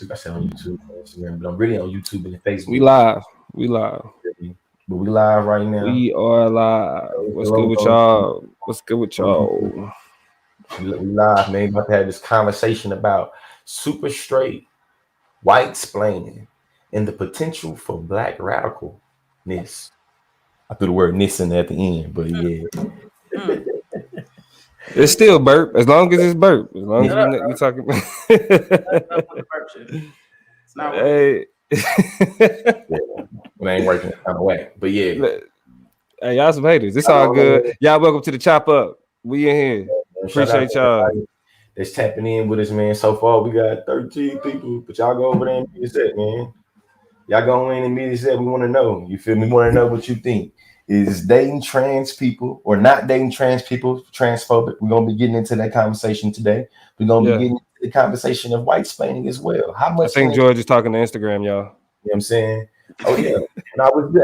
I said on YouTube, Instagram, but I'm really on YouTube and We Facebook. live. We live. But we live right now. We are live. What's good with y'all? What's good with y'all? We live, man. About to have this conversation about super straight white splaining and the potential for black radicalness. I threw the word "ness" in there at the end, but yeah. It's still burp, as long as it's burp. As long as we talking about. It's not working. Hey. It ain't working the kind of way. But yeah. Hey, y'all some haters. It's all good. Y'all welcome to the Chop Up. We in here. Appreciate y'all. That's tapping in with us, man. So far, we got 13 people, but y'all go over there and meet us at, man. Y'all go in and meet us at. We want to know. You feel me? We want to know what you think. Is dating trans people or not dating trans people transphobic? We're going to be getting into that conversation today. We're going to be getting into the conversation of white splaining as well. How much? I think George is talking to Instagram, y'all. You know what I'm saying? Oh, yeah.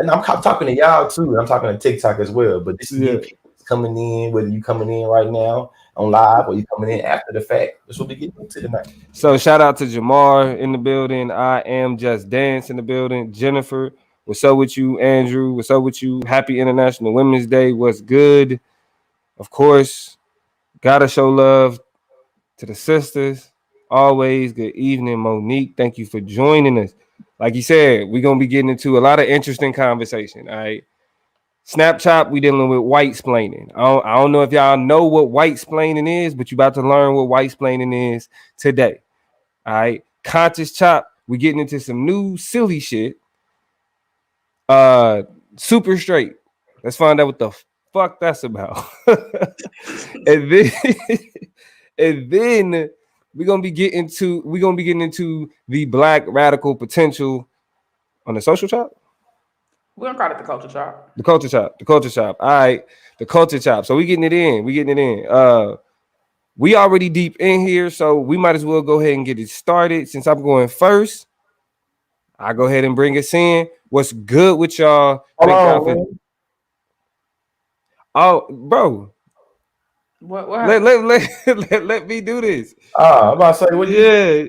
and I'm talking to y'all, too. I'm talking to TikTok as well. But this is people coming in, whether you coming in right now on live or you coming in after the fact. That's what we get into tonight. So shout out to Jamar in the building. I am Just Dance in the building. Jennifer, what's up with you? Andrew, what's up with you? Happy International Women's Day. What's good? Of course, gotta show love to the sisters. Always good evening, Monique. Thank you for joining us. Like you said, we're gonna be getting into a lot of interesting conversation. All right. Snapchat, we dealing with white splaining. I don't know if y'all know what white splaining is, but you about to learn what white splaining is today. All right. Conscious chop, we getting into some new silly shit. Super straight. Let's find out what the fuck that's about. and then we're gonna be getting into the black radical potential on the social chop. We're gonna call it the culture chop. The culture chop. All right, the culture chop. So we getting it in. We already deep in here, so we might as well go ahead and get it started. Since I'm going first, I'll go ahead and bring us in. What's good with y'all? Oh, bro. What let me do this. I'm about to say what yeah.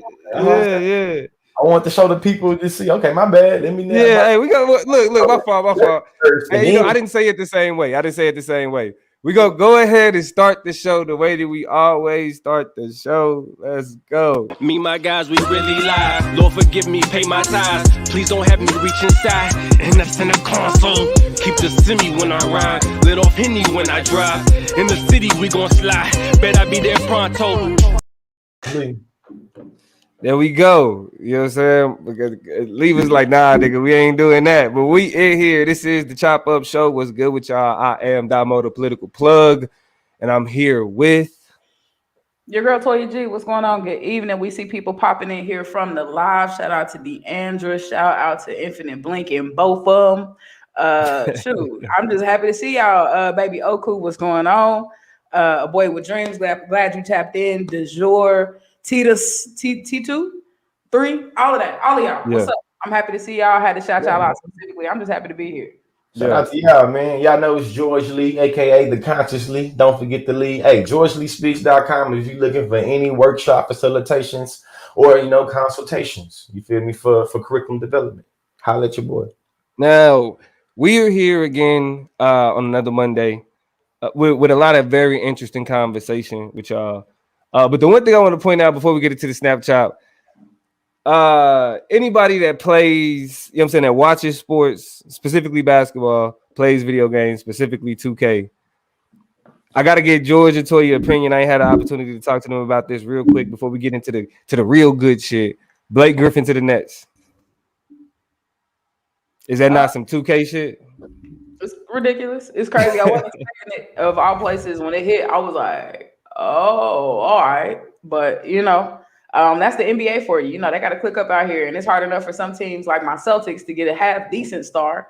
I want to show the people to see. Okay, my bad. Let me know. Hey, we got look, my fault. Hey, I didn't say it the same way. We go ahead and start the show the way that we always start the show. Let's go. Me, my guys, we really live. Lord, forgive me, pay my tithes. Please don't have me reach inside. And that's in the console. Keep the semi when I ride. Lit off Henny when I drive. In the city, we gon' slide. Bet I be there pronto. There we go. You know what I'm saying? Because Lee was like, nah, nigga, we ain't doing that. But we in here. This is the Chop Up Show. What's good with y'all? I am Damo, the political plug. And I'm here with your girl Toya G. What's going on? Good evening. We see people popping in here from the live. Shout out to Deandra. Shout out to Infinite Blink and both of them. Shoot, I'm just happy to see y'all. Baby Oku, what's going on? A boy with dreams. Glad you tapped in. De jour. T2, 3, all of that, all of y'all. What's up? I'm happy to see y'all. I had to shout y'all out specifically. I'm just happy to be here. Shout out to y'all, man. Y'all know it's George Lee, aka the Conscious Lee. Don't forget the Lee. Hey, GeorgeLeeSpeaks.com if you're looking for any workshop facilitations or consultations. You feel me for curriculum development. Holla at your boy. Now we are here again on another Monday with a lot of very interesting conversation with y'all. But the one thing I want to point out before we get into the Snapchat, anybody that plays, you know what I'm saying, that watches sports, specifically basketball, plays video games, specifically 2K, I got to get George and Toya opinion. I ain't had an opportunity to talk to them about this real quick before we get into the real good shit. Blake Griffin to the Nets. Is that not some 2K shit? It's ridiculous. It's crazy. I wasn't expecting it. Of all places, when it hit, I was like, oh, all right. But, that's the NBA for you. They got to click up out here. And it's hard enough for some teams like my Celtics to get a half-decent star.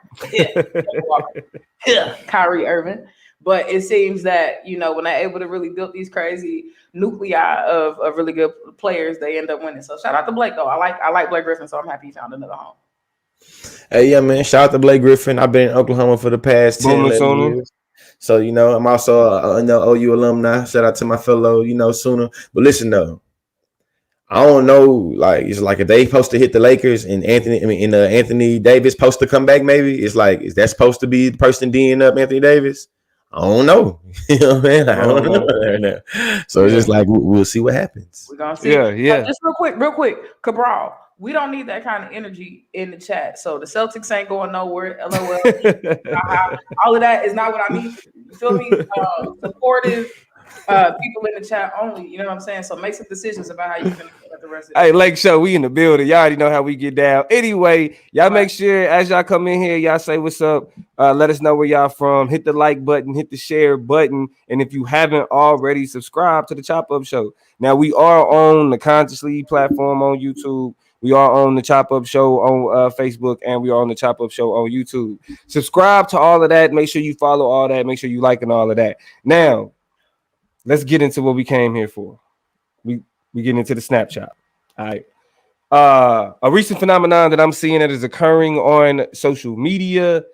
Kyrie Irving. But it seems that, when they're able to really build these crazy nuclei of really good players, they end up winning. So shout out to Blake, though. I like Blake Griffin, so I'm happy he found another home. Hey, yeah, man. Shout out to Blake Griffin. I've been in Oklahoma for the past 10 years. So, I'm also OU alumni. Shout out to my fellow, Sooner. But listen, though, I don't know. Like it's like if they supposed to hit the Lakers and Anthony Davis supposed to come back, maybe it's like is that supposed to be the person D'ing up Anthony Davis? I don't know. You know what I mean? I don't know. So it's just like we'll see what happens. We're gonna see. Yeah. Just real quick, Cabral. We don't need that kind of energy in the chat. So the Celtics ain't going nowhere. LOL. All of that is not what I mean. You feel me? Supportive people in the chat only. You know what I'm saying? So make some decisions about how you feel about the rest of it. Hey, Lake Show, we in the building. Y'all already know how we get down. Anyway, y'all make sure as y'all come in here, y'all say what's up. Let us know where y'all from. Hit the like button, hit the share button. And if you haven't already, subscribe to the Chop Up Show. Now, we are on the Consciously platform on YouTube. We are on the Chop Up Show on Facebook, and we are on the Chop Up Show on YouTube. Subscribe to all of that. Make sure you follow all that. Make sure you liking all of that. Now, let's get into what we came here for. We get into the Snapchat. All right. A recent phenomenon that I'm seeing that is occurring on social media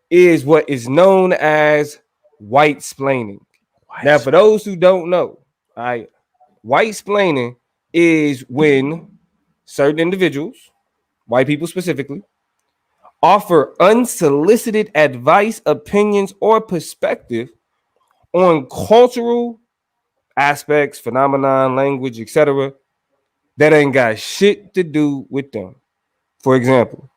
is what is known as white splaining. Now, for those who don't know, all right, white splaining is when certain individuals, white people specifically, offer unsolicited advice, opinions, or perspective on cultural aspects, phenomenon, language, etc., that ain't got shit to do with them. For example,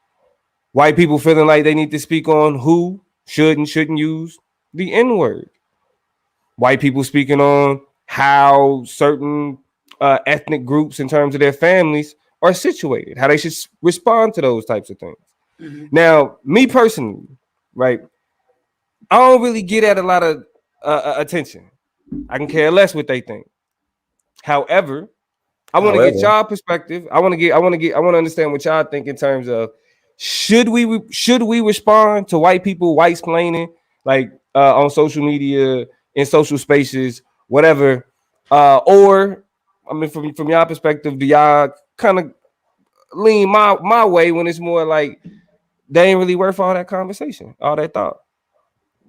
white people feeling like they need to speak on who should and shouldn't use the N-word. White people speaking on how certain ethnic groups in terms of their families are situated, how they should respond to those types of things. Mm-hmm. Now, me personally, right, I don't really get at a lot of attention. I can care less what they think. However, I want to get y'all perspective. I want to understand what y'all think in terms of should we respond to white people white splaining like on social media, in social spaces, whatever, or I mean from y'all perspective, do y'all kind of lean my way when it's more like they ain't really worth all that conversation, all that thought?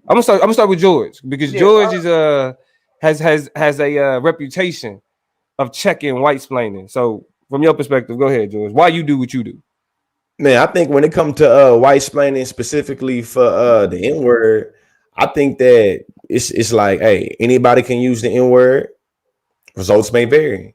I'm gonna start with George because George is has a reputation of checking white splaining. So from your perspective, go ahead, George. Why you do what you do? Man, I think when it comes to white splaining specifically for the N-word, I think that it's like, hey, anybody can use the N-word. Results may vary.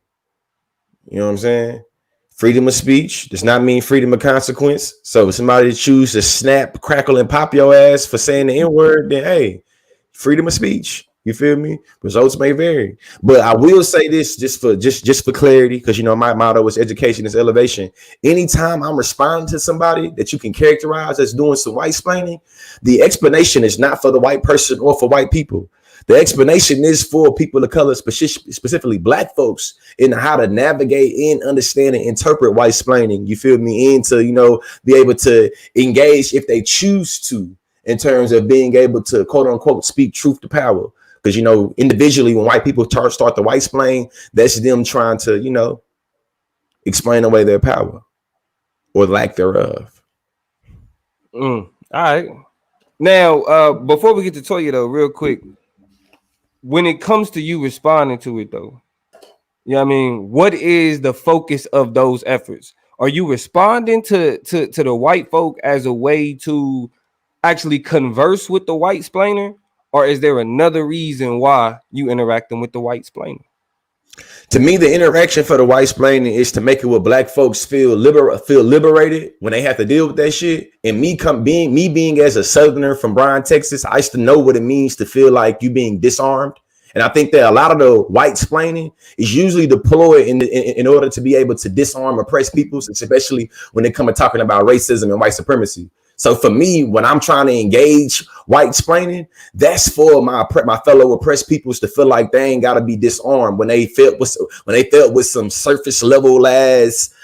You know what I'm saying? Freedom of speech does not mean freedom of consequence. So if somebody choose to snap, crackle, and pop your ass for saying the N-word, then hey, freedom of speech. You feel me? Results may vary, but I will say this just for clarity, because you know my motto is education is elevation. Anytime I'm responding to somebody that you can characterize as doing some white splaining, the explanation is not for the white person or for white people. The explanation is for people of color, specifically black folks, in how to navigate and understand and interpret white splaining. You feel me? And to be able to engage if they choose to, in terms of being able to quote unquote speak truth to power. Because, individually, when white people start to white splain, that's them trying to, explain away their power or lack thereof. All right. Now, before we get to Toya, though, real quick, when it comes to you responding to it, though, you know what I mean? What is the focus of those efforts? Are you responding to the white folk as a way to actually converse with the white splainer? Or is there another reason why you interacting with the white splaining? To me, the interaction for the white splaining is to make it where black folks feel liberated when they have to deal with that shit. And me being as a Southerner from Bryan, Texas, I used to know what it means to feel like you being disarmed. And I think that a lot of the white splaining is usually deployed in order to be able to disarm oppressed peoples, especially when they come to talking about racism and white supremacy. So for me, when I'm trying to engage white splaining, that's for my fellow oppressed peoples to feel like they ain't got to be disarmed when they felt with some surface level as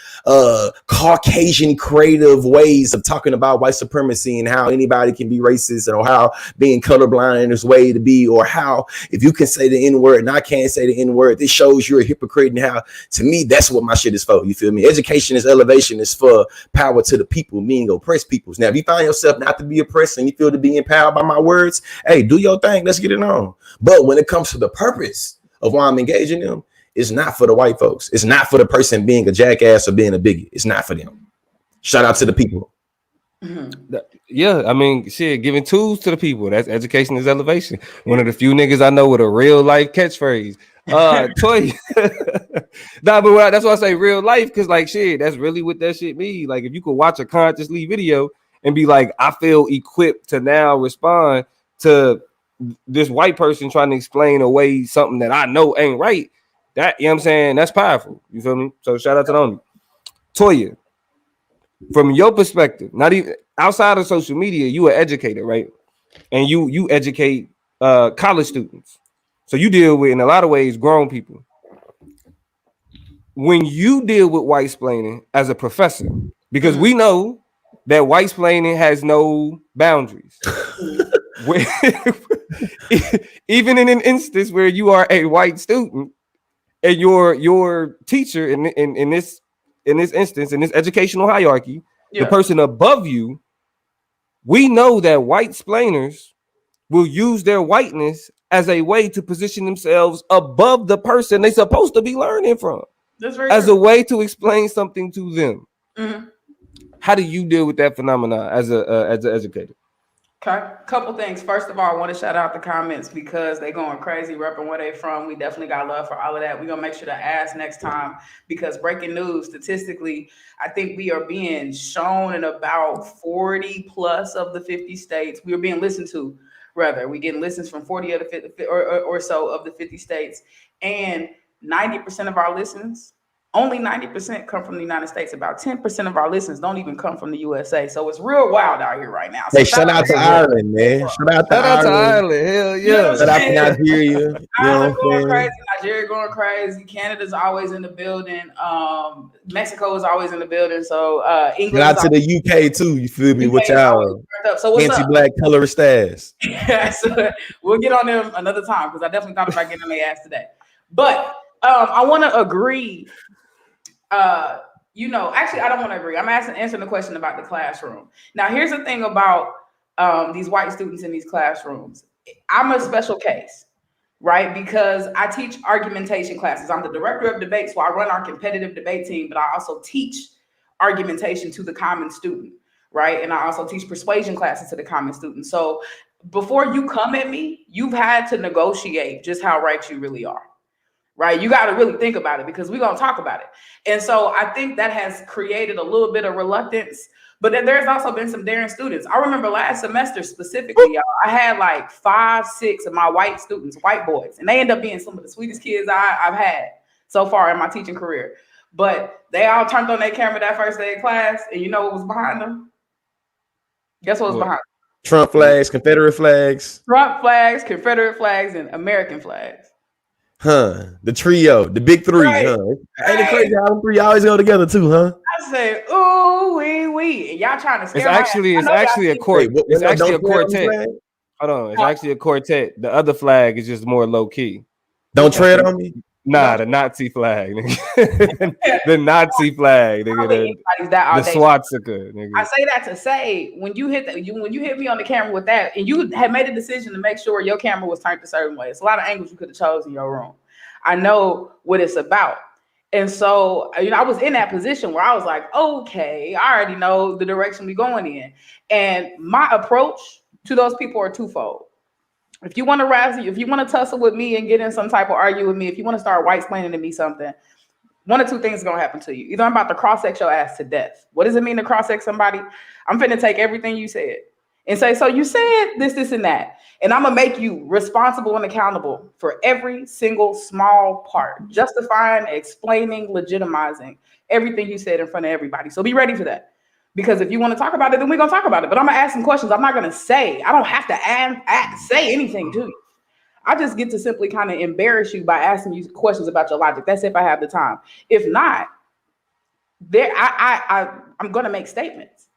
Caucasian creative ways of talking about white supremacy and how anybody can be racist, or how being colorblind is way to be, or how if you can say the N-word and I can't say the N-word, this shows you're a hypocrite. And how, to me, that's what my shit is for. You feel me? Education is elevation, is for power to the people, meaning oppressed peoples. Now, if you find yourself not to be oppressed and you feel to be empowered by my words, hey, do your thing. Let's get it on. But when it comes to the purpose of why I'm engaging them, It's not for the white folks. It's not for the person being a jackass or being a bigot. It's not for them. Shout out to the people. Yeah, I mean, shit, giving tools to the people. That's education is elevation. One of the few niggas I know with a real life catchphrase. Toy. Nah, but that's why I say real life, because like shit, that's really what that shit means. Like if you could watch a consciously video and be like, I feel equipped to now respond to this white person trying to explain away something that I know ain't right. That, you know what I'm saying? That's powerful. You feel me? So shout out to them. Toya, from your perspective, not even outside of social media, you are educated, right? And you educate college students. So you deal with, in a lot of ways, grown people. When you deal with white splaining as a professor, because we know that white splaining has no boundaries. Even in an instance where you are a white student and your teacher in this instance, in this educational hierarchy, the person above you, we know that white splainers will use their whiteness as a way to position themselves above the person they're supposed to be learning from. That's very as true. a way to explain something to them. How do you deal with that phenomenon as an educator? Okay, couple things. First of all, I want to shout out the comments because they going crazy, repping where they from. We definitely got love for all of that. We're gonna make sure to ask next time, because breaking news, statistically, I think we are being shown in about 40 plus of the 50 states. We are being listened to, rather. We're getting listens from 40 of the 50, or so of the 50 states, and 90% of our listens, only 90% come from the United States. About 10% of our listens don't even come from the USA. So it's real wild out here right now. So hey, shout out to Ireland, man. Shout out to Ireland. Hell yeah. Shout out to Nigeria. Ireland going crazy. Nigeria going crazy. Canada's always in the building. Mexico is always in the building. So England. Shout out to the UK too. You feel me? With y'all so what's anti-black colorist ass. So we'll get on them another time, because I definitely thought about getting on their ass today. But I want to agree. Actually, I don't want to agree. I'm answering the question about the classroom. Now, here's the thing about these white students in these classrooms. I'm a special case, right? Because I teach argumentation classes. I'm the director of debate, so I run our competitive debate team, but I also teach argumentation to the common student, right? And I also teach persuasion classes to the common student. So before you come at me, you've had to negotiate just how right you really are. Right? You got to really think about it, because we're going to talk about it. And so I think that has created a little bit of reluctance, but then there's also been some daring students. I remember last semester specifically, y'all, I had like 5, 6 of my white students, white boys, and they end up being some of the sweetest kids I've had so far in my teaching career. But they all turned on their camera that first day of class, and you know what was behind them? Guess what was behind them? Trump flags, Confederate flags. Trump flags, Confederate flags, and American flags. The trio, the big three, right. Ain't it crazy how them three always go together too, huh? I say, ooh, wee. And y'all trying to scare It's actually a quartet. It's actually a quartet. Hold on, it's actually a quartet. The other flag is just more low key. Don't tread on me. Nah, the Nazi flag, nigga. The Nazi flag, nigga. The swastika, nigga. I say that to say, when you hit me on the camera with that, and you had made a decision to make sure your camera was turned a certain way, it's a lot of angles you could have chosen in your room. I know what it's about. And so, I was in that position where I was like, okay, I already know the direction we're going in. And my approach to those people are twofold. If you want to razzle, if you want to tussle with me and get in some type of argue with me, if you want to start white splaining to me something, one of two things is going to happen to you. Either I'm about to cross-sex your ass to death. What does it mean to cross-sex somebody? I'm finna take everything you said and say, so you said this, and that. And I'm going to make you responsible and accountable for every single small part, justifying, explaining, legitimizing everything you said in front of everybody. So be ready for that. Because if you want to talk about it, then we're going to talk about it. But I'm going to ask some questions. I'm not going to say. I don't have to say anything to you. I just get to simply kind of embarrass you by asking you questions about your logic. That's if I have the time. If not, I'm going to make statements.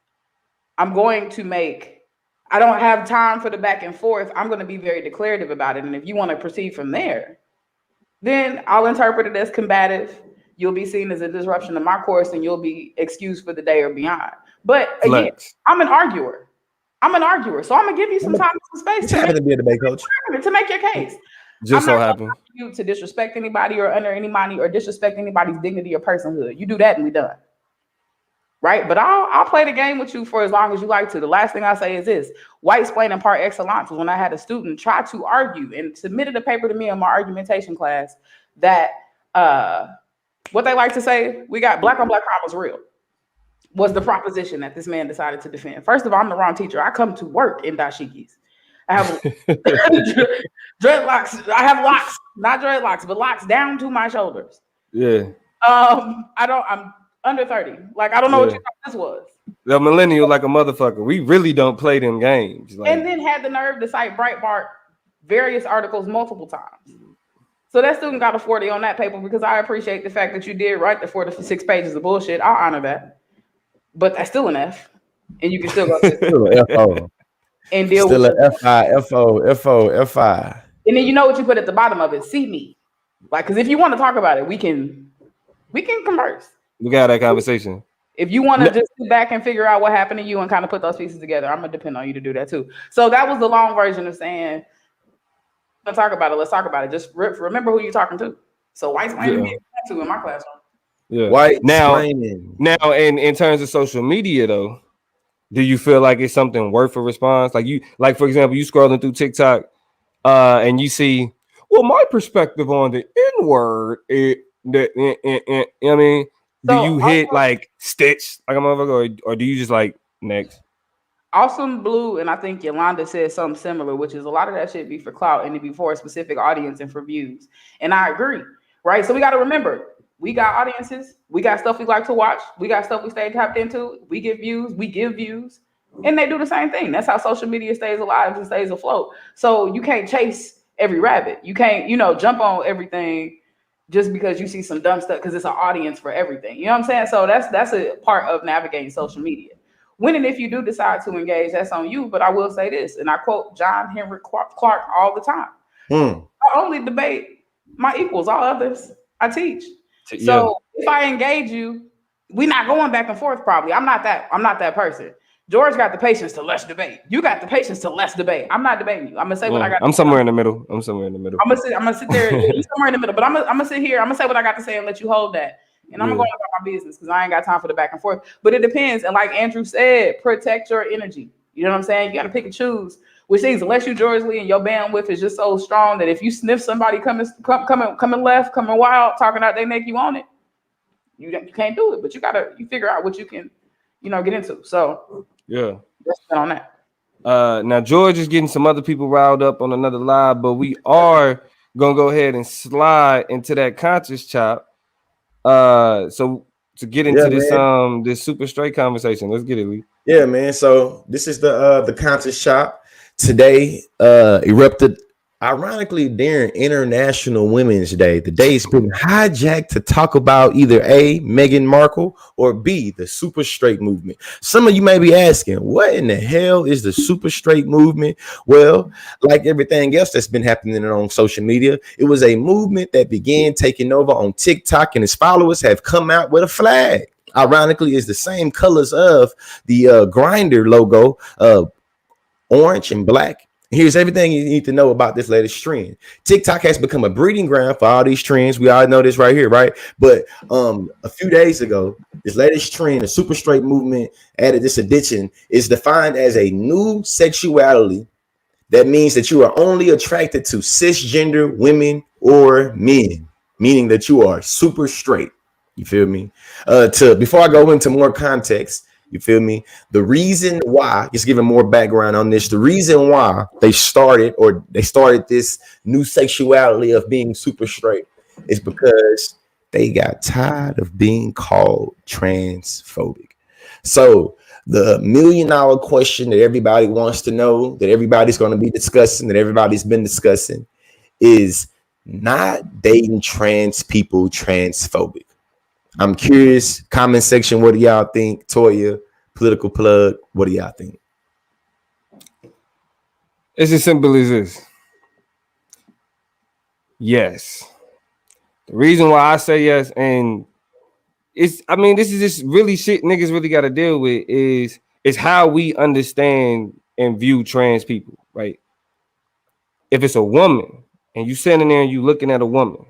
I don't have time for the back and forth. I'm going to be very declarative about it. And if you want to proceed from there, then I'll interpret it as combative. You'll be seen as a disruption to my course, and you'll be excused for the day or beyond. But again, I'm an arguer. So I'm gonna give you some time and some space to be a debate coach. To make your case. Just I'm so not happen. you to disrespect anybody or under anybody or disrespect anybody's dignity or personhood. You do that and we done. Right? But I'll play the game with you for as long as you like to. The last thing I say is this: white splaining par excellence was when I had a student try to argue and submitted a paper to me in my argumentation class that what they like to say, we got black on black crime was real, was the proposition that this man decided to defend. First of all, I'm the wrong teacher. I come to work in dashikis. I have dreadlocks. I have locks, not dreadlocks, but locks down to my shoulders. Yeah. I'm under 30. Like, I don't know what you thought this was. The millennial like a motherfucker. We really don't play them games. Like, and then had the nerve to cite Breitbart various articles multiple times. So that student got a 40 on that paper because I appreciate the fact that you did write the 4 to 6 pages of bullshit. I'll honor that. But that's still an F. And you can still go to F-O. and deal Still with an F-I, F-O, F-O, F-I. And then you know what you put at the bottom of it? See me. Like, because if you want to talk about it, we can converse. We got that conversation. If you want to just sit back and figure out what happened to you and kind of put those pieces together, I'm going to depend on you to do that too. So that was the long version of saying, let's talk about it. Let's talk about it. Just remember who you're talking to. So white splaining me to in my classroom. Yeah. White now, splaining. Now, in terms of social media, though, do you feel like it's something worth a response? Like for example, you scrolling through TikTok, and you see, well, my perspective on the N-word, you know what I mean? Do you hit like stitch like a motherfucker, or do you just like next? Awesome Blue, and I think Yolanda said something similar, which is a lot of that shit be for clout and to be for a specific audience and for views. And I agree, right? So we got to remember, we got audiences, we got stuff we like to watch, we got stuff we stay tapped into, we get views, we give views, and they do the same thing. That's how social media stays alive and stays afloat. So you can't chase every rabbit. You can't, jump on everything just because you see some dumb stuff, because it's an audience for everything. You know what I'm saying? So that's a part of navigating social media. When and if you do decide to engage, that's on you. But I will say this, and I quote John Henry Clark all the time. I only debate my equals, all others I teach. So if I engage you, we're not going back and forth probably. I'm not that person. George got the patience to less debate. You got the patience to less debate. I'm not debating you. I'm gonna say what I got. I'm somewhere in the middle. I'm gonna sit there. You're somewhere in the middle. But I'm gonna sit here. I'm gonna say what I got to say and let you hold that. And I'm gonna go about my business because I ain't got time for the back and forth. But it depends. And like Andrew said, protect your energy. You know what I'm saying? You got to pick and choose. Which means unless you George Lee and your bandwidth is just so strong that if you sniff somebody coming left, coming wild, talking out their neck, you on it. You can't do it. But you figure out what you can, get into. So that's on that. Now George is getting some other people riled up on another live, but we are gonna go ahead and slide into that conscious chop. So to get into this super straight conversation, let's get it, Lee. Yeah, man. So this is the conscious chop today. Erupted ironically during International Women's Day. The day's been hijacked to talk about either A, Meghan Markle, or B, the super straight movement. Some of you may be asking, what in the hell is the super straight movement? Well, like everything else that's been happening on social media, it was a movement that began taking over on TikTok, and its followers have come out with a flag. Ironically, it's the same colors of the Grindr logo, orange and black. Here's everything you need to know about this latest trend. TikTok has become a breeding ground for all these trends. We all know this right here, right? But a few days ago, this latest trend, the super straight movement, added this addition, is defined as a new sexuality. That means that you are only attracted to cisgender women or men, meaning that you are super straight. You feel me? Before I go into more context, you feel me? The reason why, just giving more background on this, the reason why they started this new sexuality of being super straight is because they got tired of being called transphobic. So the $1 million question that everybody wants to know, that everybody's going to be discussing, that everybody's been discussing, is not dating trans people transphobic. I'm curious, comment section, what do y'all think? Toya, political plug, what do y'all think? It's as simple as this. Yes. The reason why I say yes, and this is just really shit niggas really got to deal with, is how we understand and view trans people, right? If it's a woman and you standing there and you looking at a woman,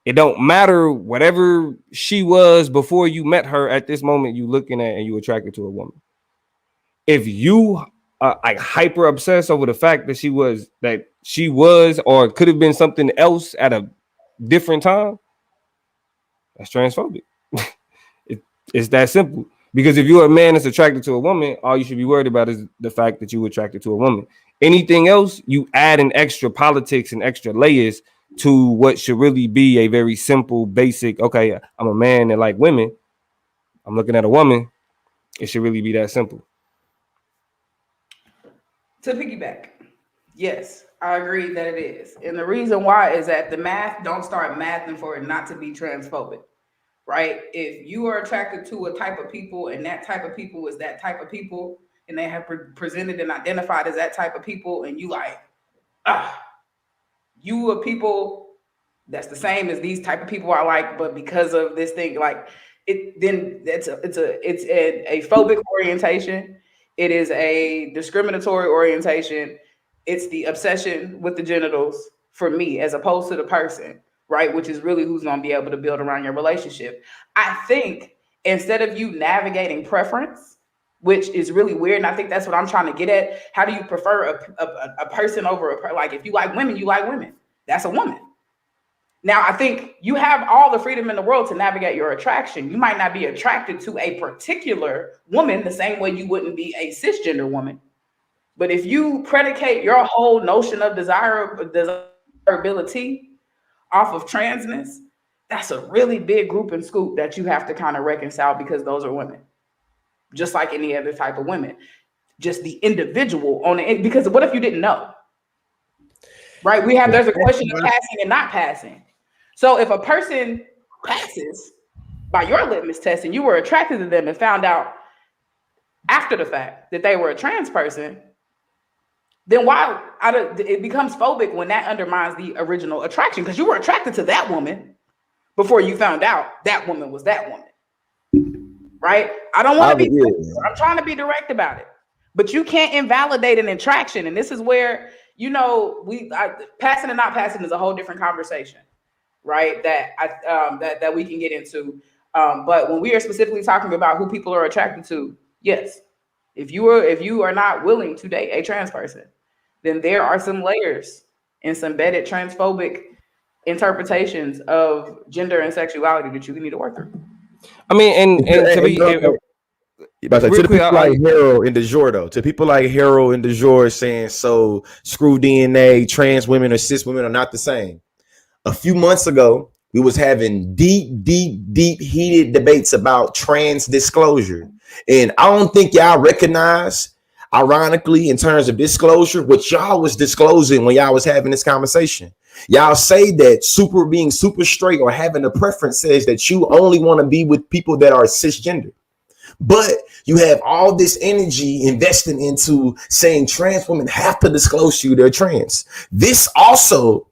it don't matter whatever she was before you met her. At this moment, you looking at and you attracted to a woman. If you are like hyper obsessed over the fact that she was or could have been something else at a different time, that's transphobic. It's that simple. Because if you're a man that's attracted to a woman, all you should be worried about is the fact that you're attracted to a woman. Anything else, you add an extra politics and extra layers to what should really be a very simple, basic, okay, I'm a man that like women. I'm looking at a woman. It should really be that simple. To piggyback, yes, I agree that it is. And the reason why is that the math don't start mathing for it not to be transphobic. Right? If you are attracted to a type of people and that type of people is that type of people and they have presented and identified as that type of people and you like, you are people that's the same as these type of people I like, but because of this thing, like it, then it's a phobic orientation. It is a discriminatory orientation. It's the obsession with the genitals for me as opposed to the person. Right, which is really who's going to be able to build around your relationship. I think instead of you navigating preference, which is really weird, and I think that's what I'm trying to get at. How do you prefer a person over like if you like women, you like women. That's a woman. Now, I think you have all the freedom in the world to navigate your attraction. You might not be attracted to a particular woman the same way you wouldn't be a cisgender woman. But if you predicate your whole notion of desirability off of transness, that's a really big group and scoop that you have to kind of reconcile because those are women, just like any other type of women. Just the individual on it, because what if you didn't know? Right? There's a question of passing and not passing. So if a person passes by your litmus test and you were attracted to them and found out after the fact that they were a trans person, then why it becomes phobic when that undermines the original attraction, because you were attracted to that woman before you found out that woman was that woman, right? I don't want to be, I'm trying to be direct about it, but you can't invalidate an attraction. And this is where, passing and not passing is a whole different conversation, right? That we can get into. But when we are specifically talking about who people are attracted to, yes, if you are not willing to date a trans person, then there are some layers and some embedded transphobic interpretations of gender and sexuality that you need to work through. I mean, and to be to the people like Harold and DeJour, though, to people like Harold and DeJour saying, so screw DNA, trans women or cis women are not the same. A few months ago, we was having deep heated debates about trans disclosure. And I don't think y'all recognize, ironically, in terms of disclosure, what y'all was disclosing when y'all was having this conversation. Y'all say that being super straight or having a preference says that you only want to be with people that are cisgender. But you have all this energy investing into saying trans women have to disclose to you they're trans. This also,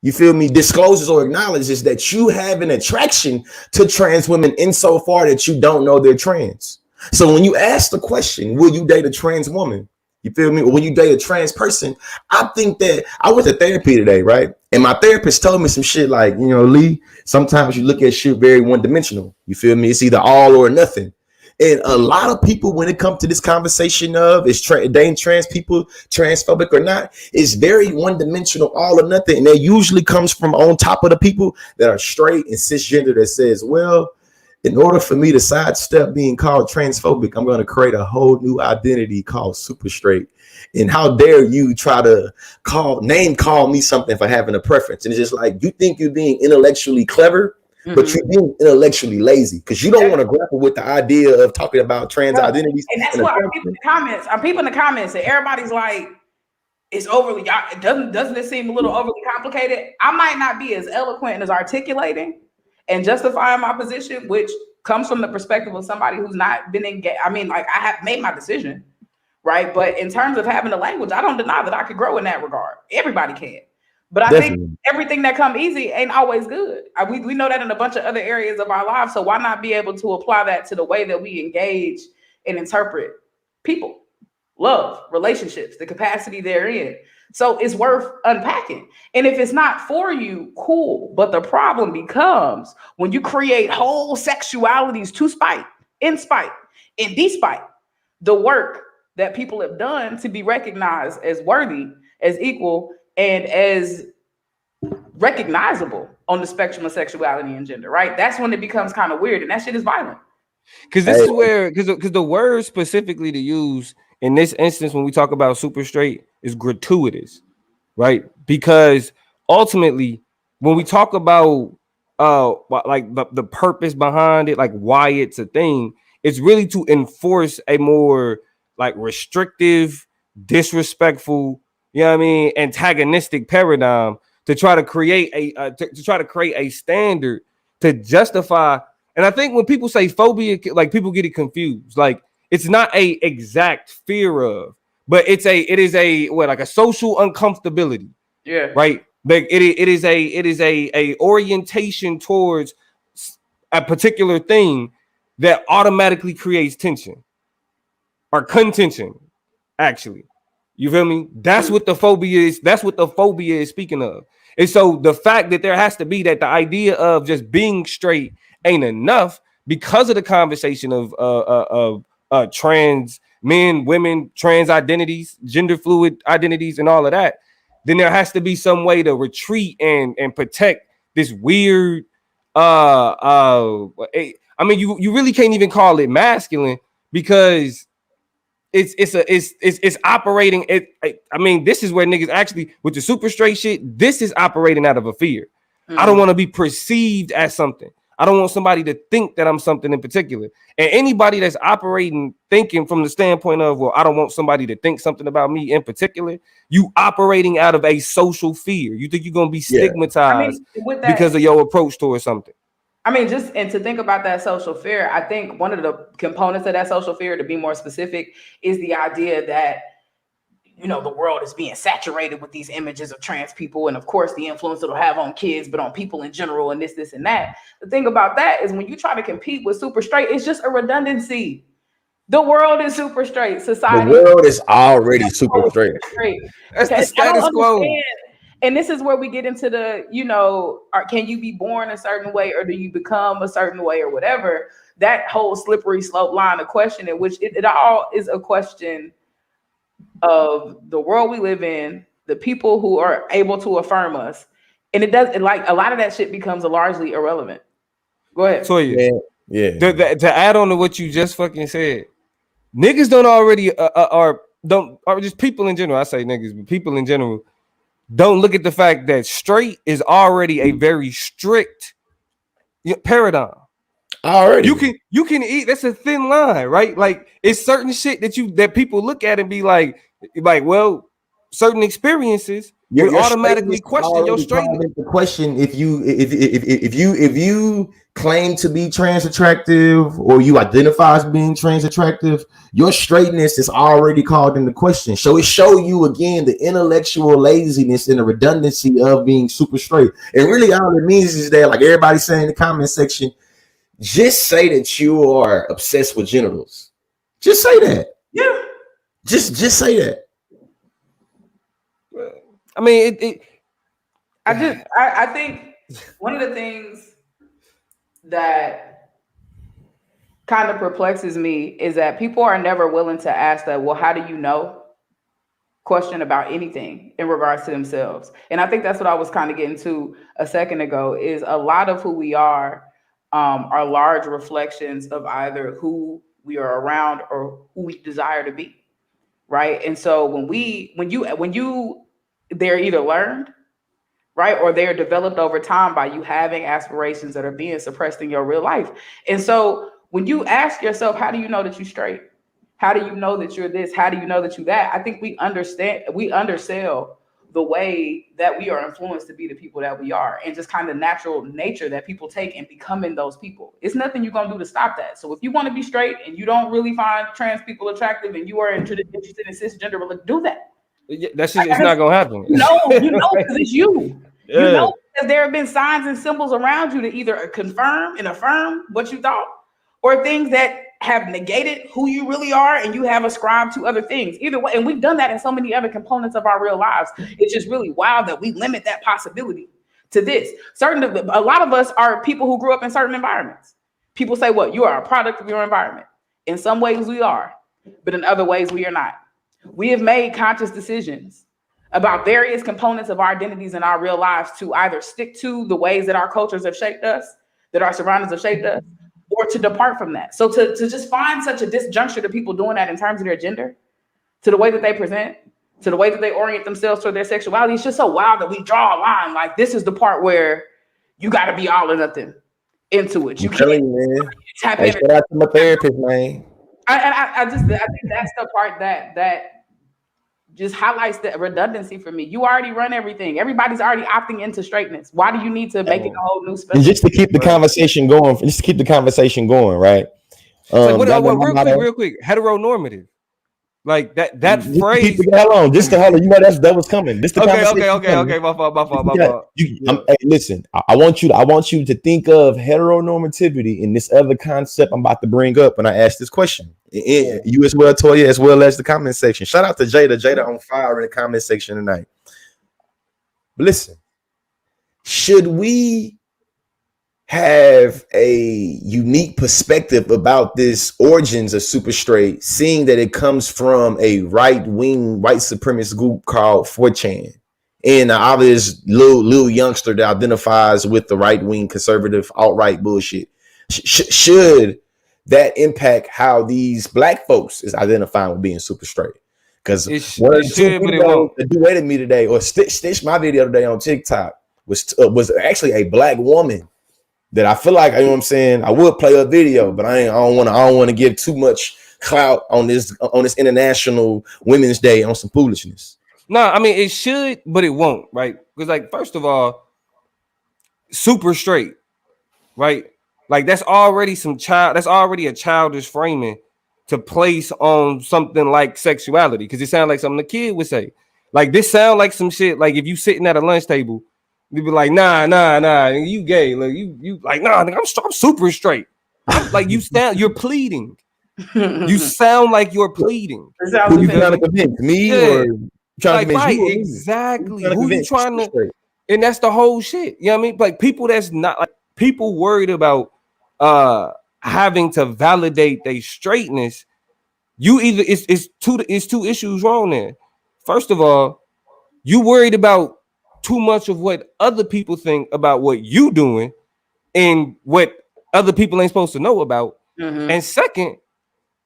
you feel me, discloses or acknowledges that you have an attraction to trans women insofar that you don't know they're trans. So when you ask the question, will you date a trans woman? You feel me? Or when you date a trans person, I think that I went to therapy today, right? And my therapist told me some shit like, Lee, sometimes you look at shit very one-dimensional. You feel me? It's either all or nothing. And a lot of people, when it comes to this conversation of dating trans people, transphobic or not, it's very one-dimensional, all or nothing. And that usually comes from on top of the people that are straight and cisgender that says, well, in order for me to sidestep being called transphobic, I'm going to create a whole new identity called super straight. And how dare you try to call me something for having a preference? And it's just like, you think you're being intellectually clever, but you're being intellectually lazy because you don't want to grapple with the idea of talking about trans identities. And that's what I'm peeping in the comments. I'm peeping in the comments and everybody's like, it's overly, doesn't it seem a little overly complicated? I might not be as eloquent and as articulating and justifying my position, which comes from the perspective of somebody who's not been engaged. I mean, like, I have made my decision, right? But in terms of having the language, I don't deny that I could grow in that regard. Everybody can. But I think everything that comes easy ain't always good. We know that in a bunch of other areas of our lives. So why not be able to apply that to the way that we engage and interpret people, love, relationships, the capacity therein. So it's worth unpacking. And if it's not for you, cool. But the problem becomes when you create whole sexualities to spite, in spite, and despite the work that people have done to be recognized as worthy, as equal, and as recognizable on the spectrum of sexuality and gender, right? That's when it becomes kind of weird, and that shit is violent. Because this is where, because the word specifically to use in this instance when we talk about super straight is gratuitous, right? Because ultimately, when we talk about like the purpose behind it, like why it's a thing, it's really to enforce a more like restrictive, disrespectful, you know what I mean, antagonistic paradigm to try to create to try to create a standard to justify. And I think when people say phobia, like people get it confused. Like it's not a exact fear of, but it is a what, like a social uncomfortability. Yeah. Right. Like it is a orientation towards a particular thing that automatically creates tension or contention. Actually, you feel me? That's what the phobia is. That's what the phobia is speaking of. And so the fact that there has to be that the idea of just being straight ain't enough because of the conversation of trans men, women, trans identities, gender fluid identities, and all of that, then there has to be some way to retreat and protect this weird I mean you really can't even call it masculine because it's operating. I mean, this is where niggas actually with the super straight shit. This is operating out of a fear. I don't want to be perceived as something. I don't want somebody to think that I'm something in particular. And anybody that's operating thinking from the standpoint of, well, I don't want somebody to think something about me in particular. You operating out of a social fear. You think you're gonna be stigmatized because of your approach towards something. I mean, just and to think about that social fear, I think one of the components of that social fear, to be more specific, is the idea that, you know, the world is being saturated with these images of trans people, and of course the influence it'll have on kids, but on people in general, and this, and that. The thing about that is when you try to compete with super straight, it's just a redundancy. The world is super straight. Society. The world is already super straight. That's the status quo. And this is where we get into the, you know, can you be born a certain way or do you become a certain way or whatever? That whole slippery slope line of question in which it all is a question of the world we live in, the people who are able to affirm us. And it does, like, a lot of that shit becomes largely irrelevant. Go ahead. So yeah. To add on to what you just fucking said, niggas don't already or just people in general. I say niggas, but people in general don't look at the fact that straight is already a very strict paradigm. Already, you can eat. That's a thin line, right? Like it's certain shit that people look at and be like, well, certain experiences would automatically question your straightness. The question if you claim to be trans attractive or you identify as being trans attractive, your straightness is already called into question. So it show you again the intellectual laziness and the redundancy of being super straight. And really all it means is that, like everybody's saying in the comment section, just say that you are obsessed with genitals. Just say that. Yeah. Just say that. I mean, I think one of the things that kind of perplexes me is that people are never willing to ask that, well, how do you know? Question about anything in regards to themselves. And I think that's what I was kind of getting to a second ago, is a lot of who we are large reflections of either who we are around or who we desire to be. Right. And so when you they're either learned, right, or they're developed over time by you having aspirations that are being suppressed in your real life. And so when you ask yourself, how do you know that you're straight? How do you know that you're this? How do you know that you're that? I think we undersell the way that we are influenced to be the people that we are, and just kind of natural nature that people take in becoming those people. It's nothing you're going to do to stop that. So if you want to be straight and you don't really find trans people attractive and you are interested in cisgender, do that. That shit is not gonna happen. No, because it's you. Yeah. You know, because there have been signs and symbols around you to either confirm and affirm what you thought, or things that have negated who you really are and you have ascribed to other things. Either way, and we've done that in so many other components of our real lives. It's just really wild that we limit that possibility to this. A lot of us are people who grew up in certain environments. People say, what? You are a product of your environment. In some ways we are, but in other ways we are not. We have made conscious decisions about various components of our identities in our real lives to either stick to the ways that our cultures have shaped us, that our surroundings have shaped us, or to depart from that. So to just find such a disjuncture to people doing that in terms of their gender, to the way that they present, to the way that they orient themselves toward their sexuality, it's just so wild that we draw a line. Like, this is the part where you got to be all or nothing into it. You can't man. tap Hey, in. shout out to my therapist, man. I think that's the part that just highlights the redundancy for me. You already run everything. Everybody's already opting into straightness. Why do you need to make it a whole new special? And just to keep the conversation going, right? Real quick, heteronormative. Like that phrase. Hold on. You know that was coming. This the Okay. My fault. Hey, listen. I want you to think of heteronormativity in this other concept I'm about to bring up when I ask this question. You as well, Toya, as well as the comment section. Shout out to Jada on fire in the comment section tonight. But listen, should we have a unique perspective about this origins of super straight, seeing that it comes from a right-wing white supremacist group called 4chan, and an obvious little youngster that identifies with the right-wing conservative alt-right bullshit? Should that impact how these black folks is identifying with being super straight? Because one of the duet at me today, or Stitch my video today on TikTok was actually a black woman that I feel like, you know what I'm saying, I would play a video, but I don't want to give too much clout on this International Women's Day on some foolishness. No, I mean it should, but it won't, right? Because, like, first of all, super straight, right? Like, that's already a childish framing to place on something like sexuality, because it sounds like something a kid would say. Like, this sound like some shit, like if you sitting at a lunch table, you'd be like, nah, you gay. Like, you like, nah, I'm super straight. Like, you're pleading. You sound like you're pleading. Who you trying to convince? Me or trying to convince you? Exactly. Who you trying to? And that's the whole shit. You know what I mean? Like, people that's not, like, people worried about having to validate their straightness. You either it's two issues wrong there. First of all, you worried about too much of what other people think about what you doing and what other people ain't supposed to know about. Mm-hmm. And second,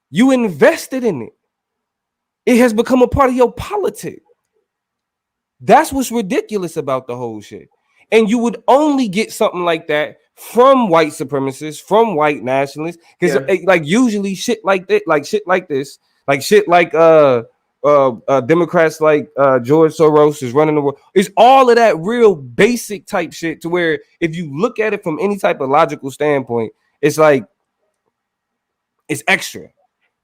you invested in it. It has become a part of your politics. That's what's ridiculous about the whole shit. And you would only get something like that from white supremacists, from white nationalists, because like usually shit like this, Democrats like George Soros is running the world. It's all of that real basic type shit, to where if you look at it from any type of logical standpoint, it's like it's extra.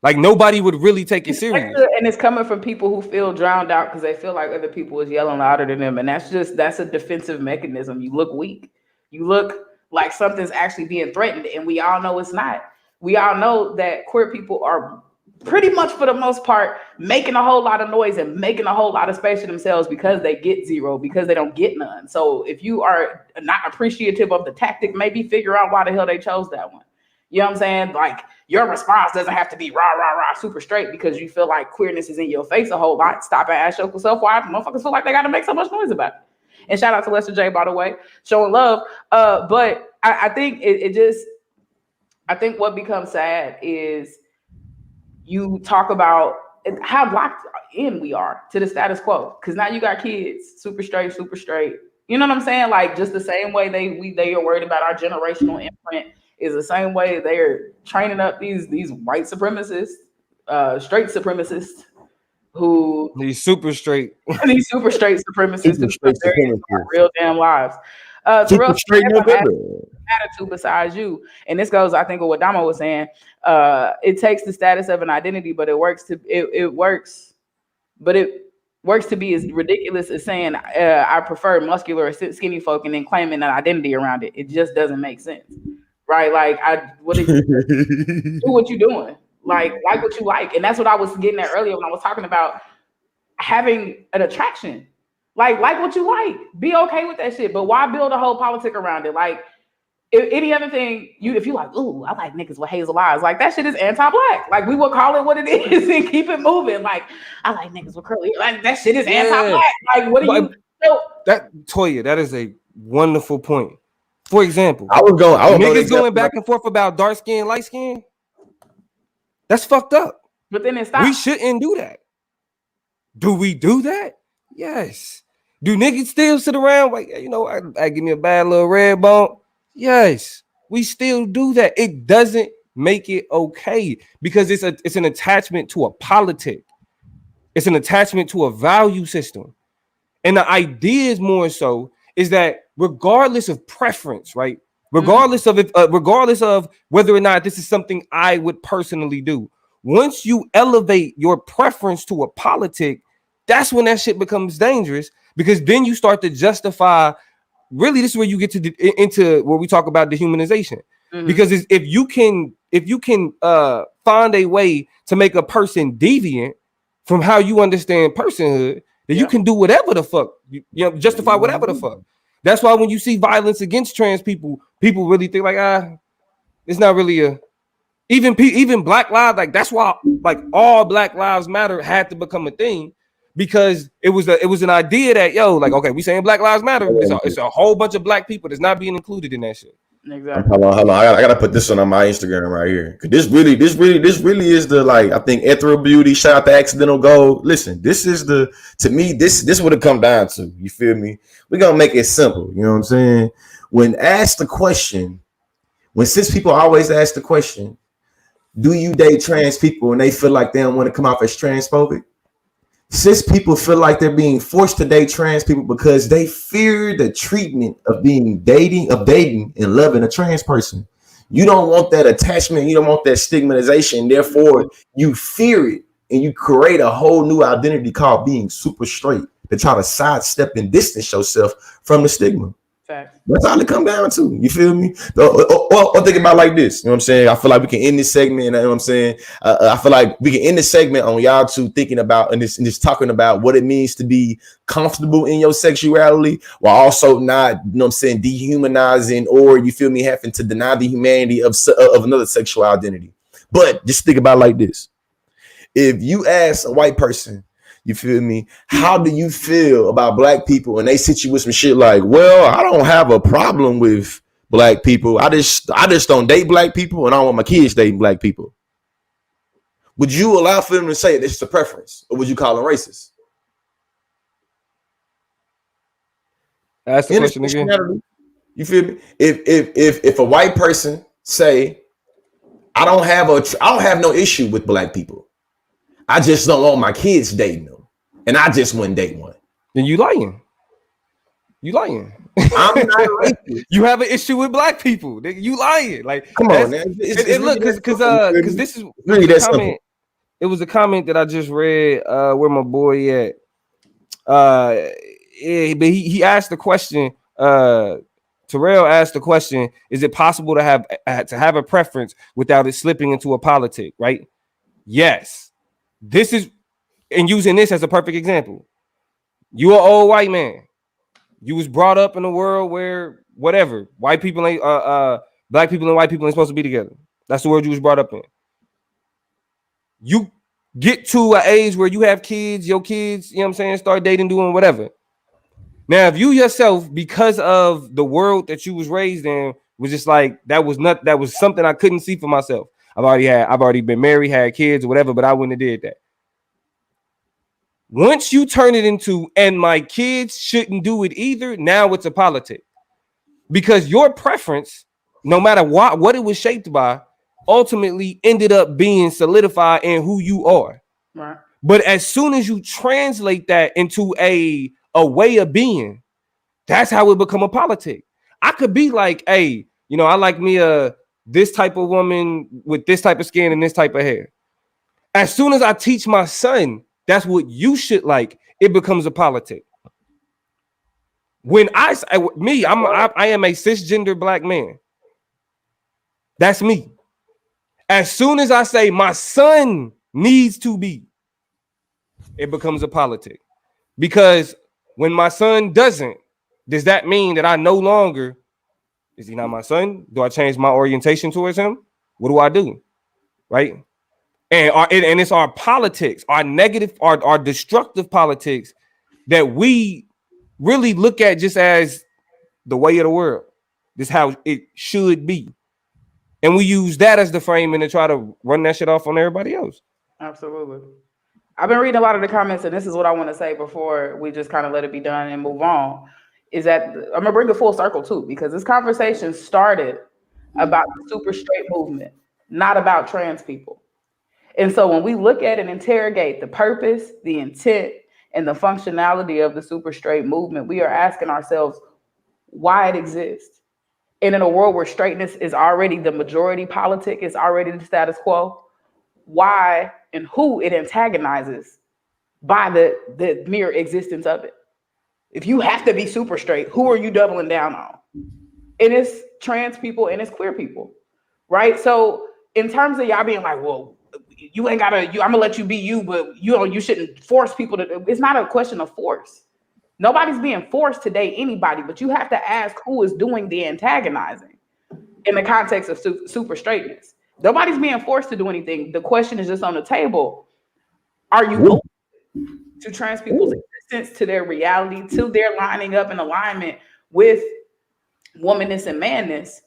Like, nobody would really take it serious. And it's coming from people who feel drowned out because they feel like other people is yelling louder than them. And that's a defensive mechanism. You look weak. You look like something's actually being threatened. And we all know it's not. We all know that queer people are pretty much, for the most part, making a whole lot of noise and making a whole lot of space for themselves because they get zero, because they don't get none. So if you are not appreciative of the tactic, maybe figure out why the hell they chose that one. You know what I'm saying? Like, your response doesn't have to be rah, super straight because you feel like queerness is in your face a whole lot. Stop and ask yourself why motherfuckers feel like they got to make so much noise about it. And shout out to Lester J, by the way, showing love. But I think I think what becomes sad is you talk about how locked in we are to the status quo. Because now you got kids, super straight. You know what I'm saying? Like, just the same way they are worried about our generational imprint is the same way they're training up these white supremacists, straight supremacists, who these super straight supremacists who are real damn lives. Super straight attitude besides you, and this goes, I think, with what Damo was saying. It takes the status of an identity, but it works to be as ridiculous as saying I prefer muscular or skinny folk and then claiming an identity around it. It just doesn't make sense. right? Like, what did do what you're doing, like what you like, and that's what I was getting at earlier when I was talking about having an attraction, like what you like, be okay with that shit, but why build a whole politic around it? Like, if any other thing, if you like, ooh, I like niggas with hazel eyes, like that shit is anti-black. Like, we will call it what it is and keep it moving. Like, I like niggas with curly, like that shit is anti-black. Like, what do you? That Toya, that is a wonderful point. For example, I was niggas going back and forth about dark skin, light skin. That's fucked up. But then it stops. We shouldn't do that. Do we do that? Yes. Do niggas still sit around like, you know, I give me a bad little red bump? Yes. We still do that. It doesn't make it okay because it's an attachment to a politic. It's an attachment to a value system. And the idea is more so is that regardless of preference, right? Regardless of it, regardless of whether or not this is something I would personally do, once you elevate your preference to a politic, that's when that shit becomes dangerous, because then you start to justify. Really, this is where you get to into where we talk about dehumanization. Because if you can find a way to make a person deviant from how you understand personhood, then you can do whatever the fuck, you know, justify whatever the fuck. That's why when you see violence against trans people, people really think like, it's not really a even Black lives. Like, that's why like all Black Lives Matter had to become a thing, because it was an idea that, yo, like, okay, we saying Black Lives Matter, it's a whole bunch of Black people that's not being included in that shit. Exactly. Hold on. I gotta put this on my Instagram right here. This really is the, like, I think Ethereal Beauty. Shout out to Accidental Gold. Listen, this is to me, this what it come down to. You feel me? We're gonna make it simple. You know what I'm saying? When asked the question, when cis people always ask the question, do you date trans people, and they feel like they don't want to come off as transphobic? Cis people feel like they're being forced to date trans people because they fear the treatment of dating and loving a trans person. You don't want that attachment. You don't want that stigmatization. Therefore, you fear it, and you create a whole new identity called being super straight to try to sidestep and distance yourself from the stigma. Fact. That's all it come down to. You feel me? Or think about it like this. You know what I'm saying? I feel like we can end this segment. You know what I'm saying? I feel like we can end this segment on y'all two thinking about and just talking about what it means to be comfortable in your sexuality while also not, you know what I'm saying, dehumanizing, or, you feel me, having to deny the humanity of another sexual identity. But just think about it like this. If you ask a white person, you feel me, how do you feel about Black people, and they sit you with some shit like, well, I don't have a problem with Black people. I just don't date Black people, and I don't want my kids dating Black people. Would you allow for them to say this is a preference, or would you call them racist? Ask the question again. You feel me? If a white person say, I don't have no issue with Black people, I just don't want my kids dating them, and I just wouldn't date one, then you lying. I'm not racist. You have an issue with Black people. You lying. Like, come on, man. Look, because this is really that comment. It was a comment that I just read where my boy at. But he asked the question. Terrell asked the question: is it possible to have a preference without it slipping into a politic? Right? Yes. This is, and using this as a perfect example. You an old white man. You was brought up in a world where whatever, white people ain't Black people and white people ain't supposed to be together. That's the world you was brought up in. You get to an age where you have kids, your kids, you know what I'm saying, start dating, doing whatever. Now, if you yourself, because of the world that you was raised in, was just like, that was something I couldn't see for myself. I've already been married, had kids or whatever, but I wouldn't have did that. Once you turn it into, and my kids shouldn't do it either, now it's a politic. Because your preference, no matter what it was shaped by, ultimately ended up being solidified in who you are. Right. But as soon as you translate that into a way of being, that's how it become a politic. I could be like, hey, you know, I like me this type of woman with this type of skin and this type of hair. As soon as I teach my son that's what you should like, it becomes a politic. When I am a cisgender Black man. That's me. As soon as I say my son needs to be, it becomes a politic. Because when my son doesn't, does that mean that I no longer, is he not my son? Do I change my orientation towards him? What do I do? Right? And it's our politics, our negative, our destructive politics that we really look at just as the way of the world. This is how it should be. And we use that as the framing to try to run that shit off on everybody else. Absolutely. I've been reading a lot of the comments, and this is what I want to say before we just kind of let it be done and move on, is that I'm going to bring it full circle too, because this conversation started about the super straight movement, not about trans people. And so when we look at and interrogate the purpose, the intent, and the functionality of the super straight movement, we are asking ourselves why it exists. And in a world where straightness is already the majority politic, it's already the status quo, why and who it antagonizes by the mere existence of it. If you have to be super straight, who are you doubling down on? And it's trans people and it's queer people, right? So in terms of y'all being like, well, you ain't gotta, I'm gonna let you be you, but you shouldn't force people to, it's not a question of force. Nobody's being forced to date anybody, but you have to ask who is doing the antagonizing in the context of super straightness. Nobody's being forced to do anything. The question is just on the table. Are you open to trans people's existence, to their reality, to their lining up in alignment with womanness and manness?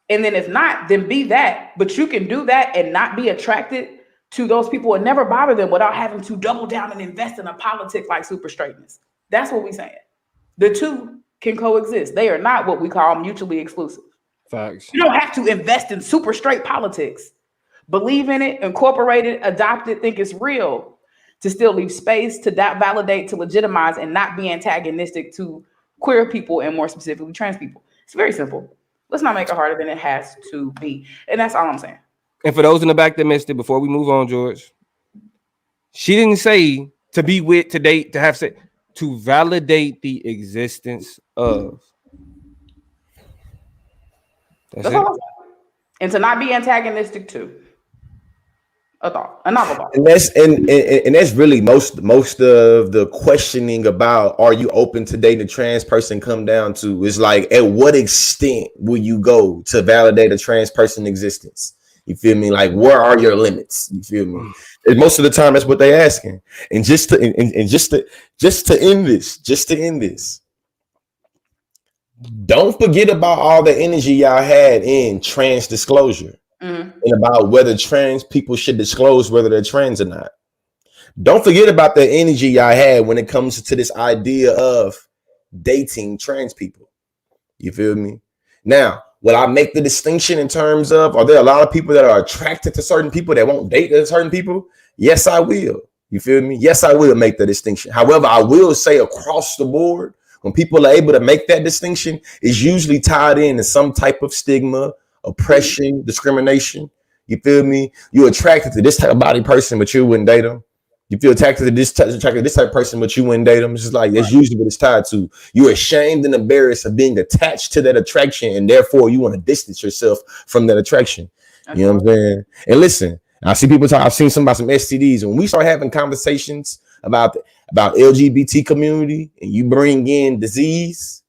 And then if not, then be that. But you can do that and not be attracted to those people and never bother them without having to double down and invest in a politic like super straightness. That's what we're saying. The two can coexist. They are not what we call mutually exclusive. Facts. You don't have to invest in super straight politics. Believe in it, incorporate it, adopt it, think it's real, to still leave space to validate, to legitimize, and not be antagonistic to queer people and more specifically trans people. It's very simple. Let's not make it harder than it has to be. And that's all I'm saying. And for those in the back that missed it, before we move on, George, she didn't say to be with, to date, to have sex, to validate the existence of. That's it. And to not be antagonistic to. A thought, a novel thought. And that's really most of the questioning about are you open to dating a trans person come down to is like, at what extent will you go to validate a trans person existence? You feel me? Like, where are your limits? You feel me? And most of the time, that's what they're asking. And just to end this, don't forget about all the energy y'all had in trans disclosure. And about whether trans people should disclose whether they're trans or not. Don't forget about the energy y'all had when it comes to this idea of dating trans people. You feel me? Now, will I make the distinction in terms of, are there a lot of people that are attracted to certain people that won't date certain people? Yes, I will. You feel me? Yes, I will make the distinction. However, I will say across the board, when people are able to make that distinction, it's usually tied in to some type of stigma, oppression, discrimination. You feel me? You're attracted to this type of body person, but you wouldn't date them. You feel attracted to this type of person, but you wouldn't date them. It's just like, that's usually what it's tied to. You're ashamed and embarrassed of being attached to that attraction, and therefore you want to distance yourself from that attraction. You know what I'm saying? And listen, I see people talk. I've seen some about some STDs. When we start having conversations about LGBT community, and you bring in disease,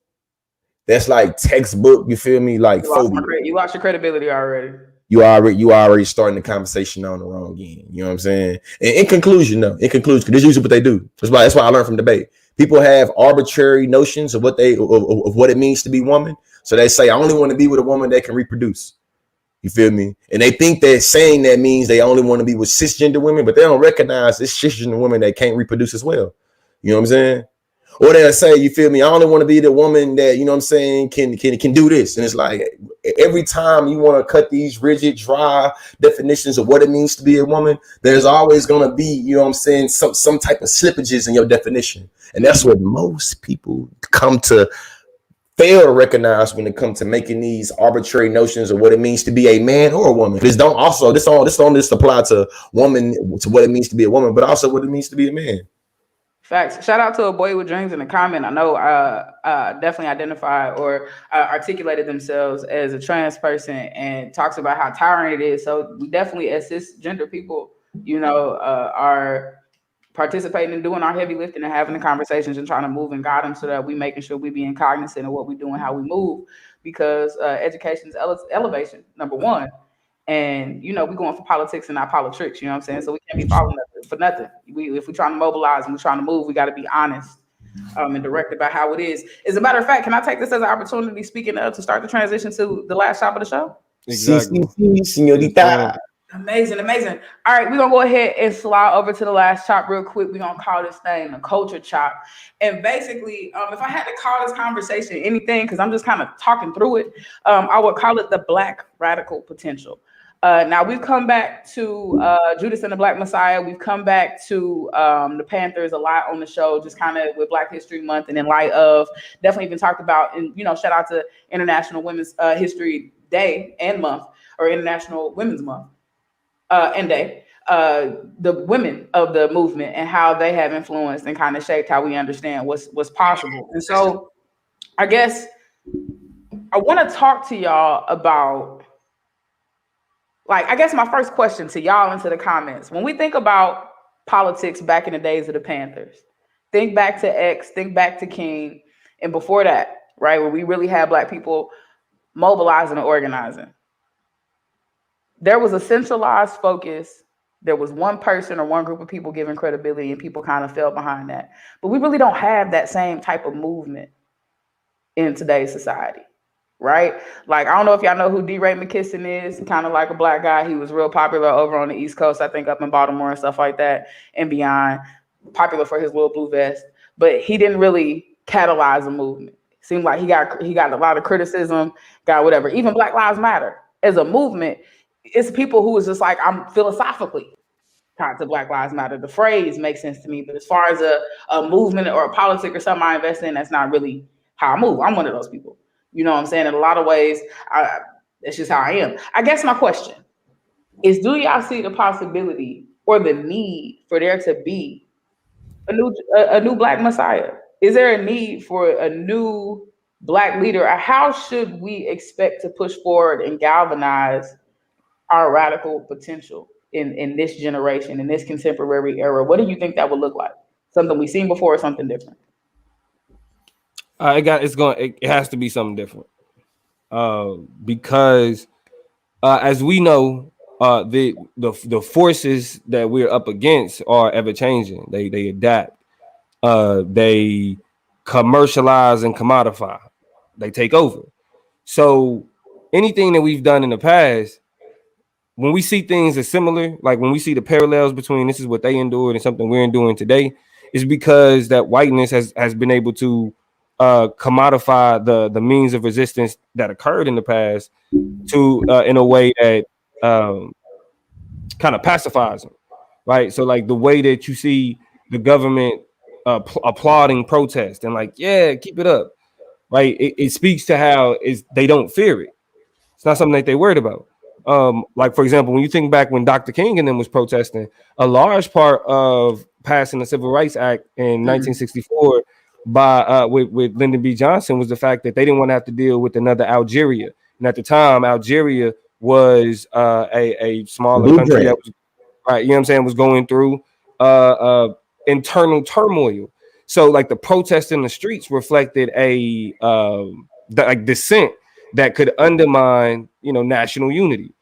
that's like textbook. You feel me? Like you lost your credibility already. You already starting the conversation on the wrong end. You know what I'm saying? And in conclusion, because this is usually what they do. That's why I learned from debate. People have arbitrary notions of what it means to be woman. So they say, I only want to be with a woman that can reproduce. You feel me? And they think that saying that means they only want to be with cisgender women, but they don't recognize it's cisgender women that can't reproduce as well. You know what I'm saying? Or they'll say, you feel me? I only want to be the woman that, you know what I'm saying, can do this. And it's like every time you want to cut these rigid, dry definitions of what it means to be a woman, there's always going to be, you know what I'm saying, some type of slippages in your definition. And that's what most people come to fail to recognize when it comes to making these arbitrary notions of what it means to be a man or a woman. This don't just apply to woman, to what it means to be a woman, but also what it means to be a man. Facts. Shout out to a boy with dreams in the comment. I know definitely identified or articulated themselves as a trans person and talks about how tiring it is. So we definitely, as cisgender people, are participating and doing our heavy lifting and having the conversations and trying to move and guide them so that we making sure we being cognizant of what we do and how we move, because education is elevation, number one. And we're going for politics and not politics, you know what I'm saying? So we can't be following for nothing. If we're trying to mobilize and we're trying to move, we got to be honest and direct about how it is. As a matter of fact, can I take this as an opportunity, speaking of, to start the transition to the last shop of the show? Exactly. Señorita. Amazing. All right, we're going to go ahead and slide over to the last chop real quick. We're going to call this thing the culture chop. And basically, if I had to call this conversation anything, because I'm just kind of talking through it, I would call it the Black radical potential. Now, we've come back to Judas and the Black Messiah. We've come back to the Panthers a lot on the show, just kind of with Black History Month, and in light of definitely been talked about. And, shout out to International Women's History Day and Month, or International Women's Month and Day. The women of the movement and how they have influenced and kind of shaped how we understand what's possible. And so I guess I want to talk to y'all about, I guess my first question to y'all into the comments, when we think about politics back in the days of the Panthers, think back to X, think back to King, and before that, right, where we really had Black people mobilizing and organizing. There was a centralized focus. There was one person or one group of people giving credibility, and people kind of fell behind that. But we really don't have that same type of movement in today's society. Right? I don't know if y'all know who D. Ray McKisson is, kind of like a Black guy. He was real popular over on the East Coast, I think up in Baltimore and stuff like that and beyond. Popular for his little blue vest, but he didn't really catalyze a movement. Seemed like he got a lot of criticism, got whatever. Even Black Lives Matter as a movement, it's people who is just like, I'm philosophically tied to Black Lives Matter. The phrase makes sense to me, but as far as a movement or a politic or something I invest in, that's not really how I move. I'm one of those people. You know what I'm saying? In a lot of ways, that's just how I am. I guess my question is, do y'all see the possibility or the need for there to be a new Black Messiah? Is there a need for a new Black leader? Or how should we expect to push forward and galvanize our radical potential in this generation, in this contemporary era? What do you think that would look like? Something we've seen before or something different? It has to be something different, because as we know, the forces that we're up against are ever changing. They adapt, they commercialize and commodify, they take over. So anything that we've done in the past, when we see things as similar, like when we see the parallels between this is what they endured and something we're enduring today, is because that whiteness has been able to commodify the means of resistance that occurred in the past to in a way that kind of pacifies them, right? So like the way that you see the government applauding protest and yeah, keep it up, right? It speaks to how they don't fear it. It's not something that they worried about. Like, for example, when you think back when Dr. King and them was protesting, a large part of passing the Civil Rights Act in 1964 by with Lyndon B. Johnson was the fact that they didn't want to have to deal with another Algeria. And at the time, Algeria was a smaller country that was, right, you know what I'm saying, was going through internal turmoil. So like the protests in the streets reflected a dissent that could undermine, national unity.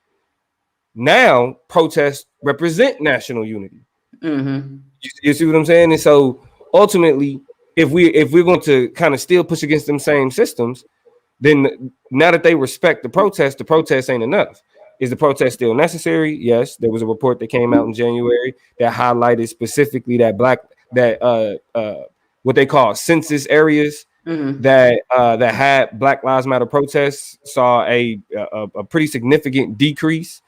Now protests represent national unity. Mm-hmm. You see what I'm saying? And so ultimately, if we're going to kind of still push against them same systems, then now that they respect the protest ain't enough. Is the protest still necessary? Yes. There was a report that came out in January that highlighted specifically that what they call census areas, mm-hmm. that had Black Lives Matter protests saw a pretty significant decrease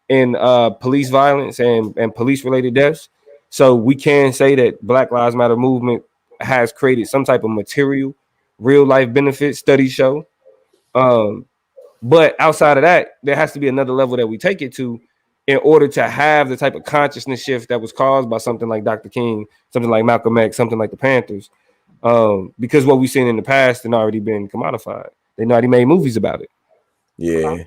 in police violence and police related deaths. So we can say that Black Lives Matter movement has created some type of material, real life benefit, studies show. But outside of that, there has to be another level that we take it to, in order to have the type of consciousness shift that was caused by something like Dr. King, something like Malcolm X, something like the Panthers. Because what we've seen in the past had already been commodified. They already made movies about it. Yeah.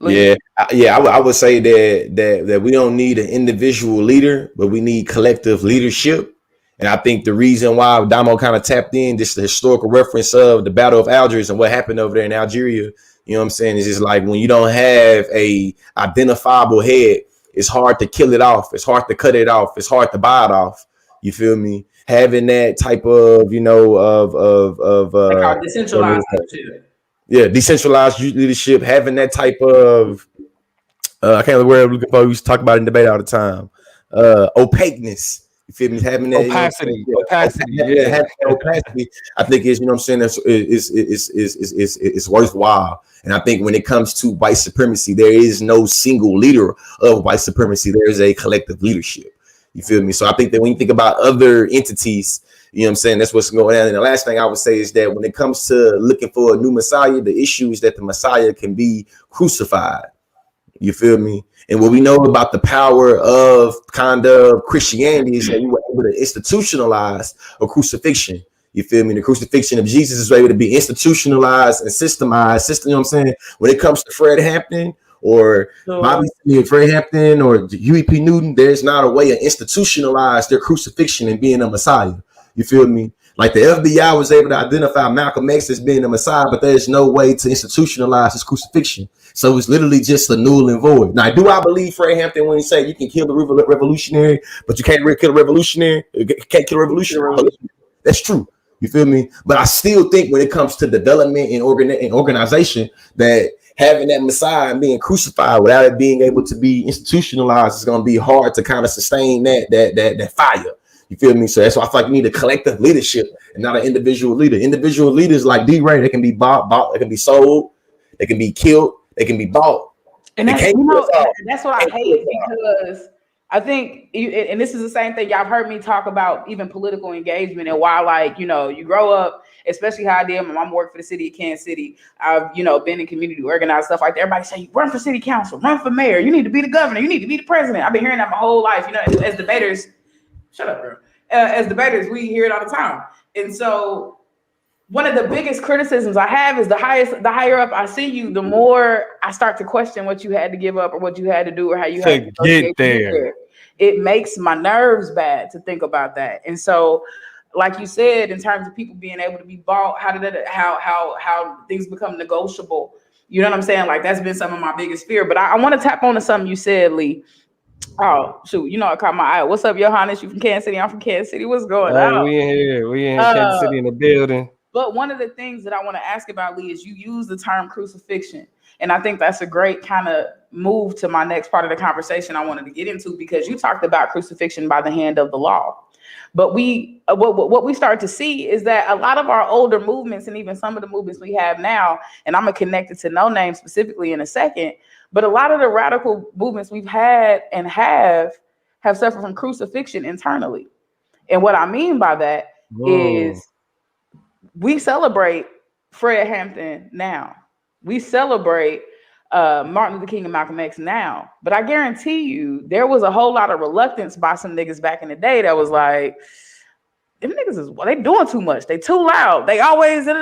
I would say that we don't need an individual leader, but we need collective leadership. And I think the reason why Damo kind of tapped in, just the historical reference of the Battle of Algiers and what happened over there in Algeria, you know what I'm saying? It's just like when you don't have a identifiable head, it's hard to kill it off. It's hard to cut it off. It's hard to buy it off. You feel me? Having that type of, decentralized leadership. Yeah, decentralized leadership, having that type of I can't remember where I'm looking for. We used to talk about it in debate all the time. Opaqueness. You feel me? Having that opacity. Having opacity. I think is, you know what I'm saying, it's worthwhile. And I think when it comes to white supremacy, there is no single leader of white supremacy. There is a collective leadership. You feel me? So I think that when you think about other entities, you know what I'm saying, that's what's going on. And the last thing I would say is that when it comes to looking for a new Messiah, the issue is that the Messiah can be crucified. You feel me? And what we know about the power of kind of Christianity is that we were able to institutionalize a crucifixion. You feel me? The crucifixion of Jesus is able to be institutionalized and systemized. You know what I'm saying? When it comes to Fred Hampton or Bobby Fred Hampton or Huey P. Newton, there's not a way to institutionalize their crucifixion and being a Messiah. You feel me? Like the FBI was able to identify Malcolm X as being a Messiah, but there's no way to institutionalize his crucifixion. So it's literally just a null and void. Now, do I believe Fred Hampton when he say you can kill the revolutionary, but you can't really kill a revolutionary? You can't kill a revolutionary. That's true. You feel me? But I still think when it comes to development and organization, that having that Messiah and being crucified without it being able to be institutionalized is going to be hard to kind of sustain that fire. You feel me? So that's why I feel like you need a collective leadership and not an individual leader. Individual leaders like D-Ray, they can be bought, they can be sold, they can be killed, they can be bought. And that's, that's what I hate, because I think, and this is the same thing y'all heard me talk about, even political engagement, and why, like, you know, you grow up, especially how I did. My mom worked for the city of Kansas City. I've, been in community organized stuff like that. Everybody say, run for city council, run for mayor. You need to be the governor. You need to be the president. I've been hearing that my whole life. As debaters, shut up, bro. As debaters, we hear it all the time. And so one of the biggest criticisms I have is the higher up I see you, the more I start to question what you had to give up or what you had to do or how you had to get there. It makes my nerves bad to think about that. And so, like you said, in terms of people being able to be bought, how things become negotiable. You know what I'm saying? Like, that's been some of my biggest fear. But I want to tap on to something you said, Lee. Oh, shoot. It caught my eye. What's up, Johannes? You from Kansas City? I'm from Kansas City. What's going on? We in here. Kansas City in the building. But one of the things that I want to ask about, Lee, is you use the term crucifixion. And I think that's a great kind of move to my next part of the conversation I wanted to get into, because you talked about crucifixion by the hand of the law. But what we start to see is that a lot of our older movements, and even some of the movements we have now, and I'm going to connect it to No Name specifically in a second, but a lot of the radical movements we've had and have suffered from crucifixion internally. And what I mean by that is we celebrate Fred Hampton now. We celebrate Martin Luther King and Malcolm X now. But I guarantee you there was a whole lot of reluctance by some niggas back in the day that was like, them niggas they doing too much. They too loud. They always they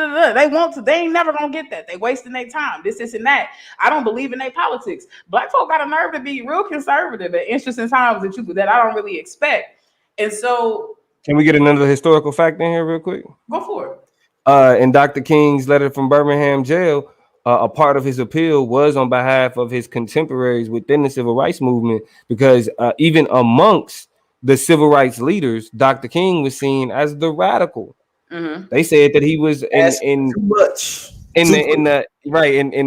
want to. They ain't never gonna get that. They wasting their time. This and that. I don't believe in their politics. Black folk got a nerve to be real conservative at interesting times that I don't really expect. And so, can we get another historical fact in here real quick? Go for it. In Dr. King's letter from Birmingham jail, a part of his appeal was on behalf of his contemporaries within the civil rights movement, because even amongst the civil rights leaders, Dr. King was seen as the radical. Mm-hmm. They said that he was in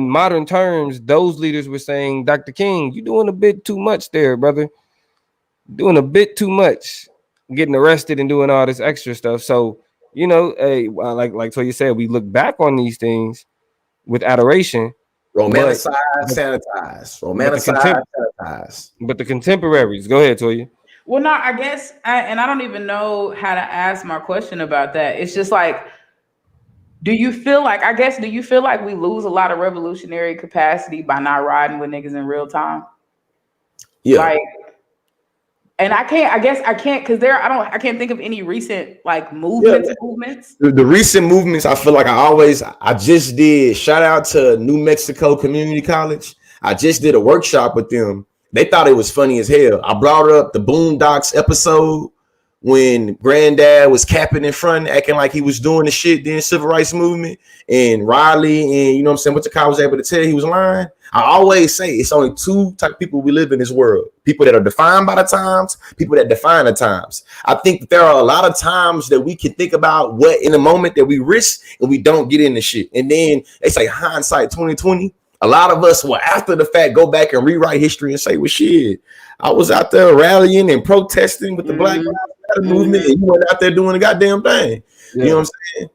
modern terms, those leaders were saying, Dr. King, you're doing a bit too much there, brother. Doing a bit too much, getting arrested and doing all this extra stuff. So, like Toya said, we look back on these things with adoration. Romanticize, sanitize. Sanitize. But the contemporaries, go ahead, Toya. Well, no, I guess, and I don't even know how to ask my question about that. It's just like, do you feel like we lose a lot of revolutionary capacity by not riding with niggas in real time? Yeah. Like, and I can't because I can't think of any recent like movements. The recent movements, I feel like I just did shout out to New Mexico Community College. I just did a workshop with them. They thought it was funny as hell. I brought up the Boondocks episode when Granddad was capping in front, acting like he was doing the shit during civil rights movement, and Riley and you know what I'm saying, what the car was able to tell he was lying. I always say it's only two type of people we live in this world: people that are defined by the times, people that define the times. I think that there are a lot of times that we can think about what in the moment that we risk and we don't get into shit, and then they say hindsight 2020. A lot of us will, after the fact, go back and rewrite history and say, well, shit, I was out there rallying and protesting with the Black Lives Matter movement, and you went out there doing the goddamn thing. You know what I'm saying?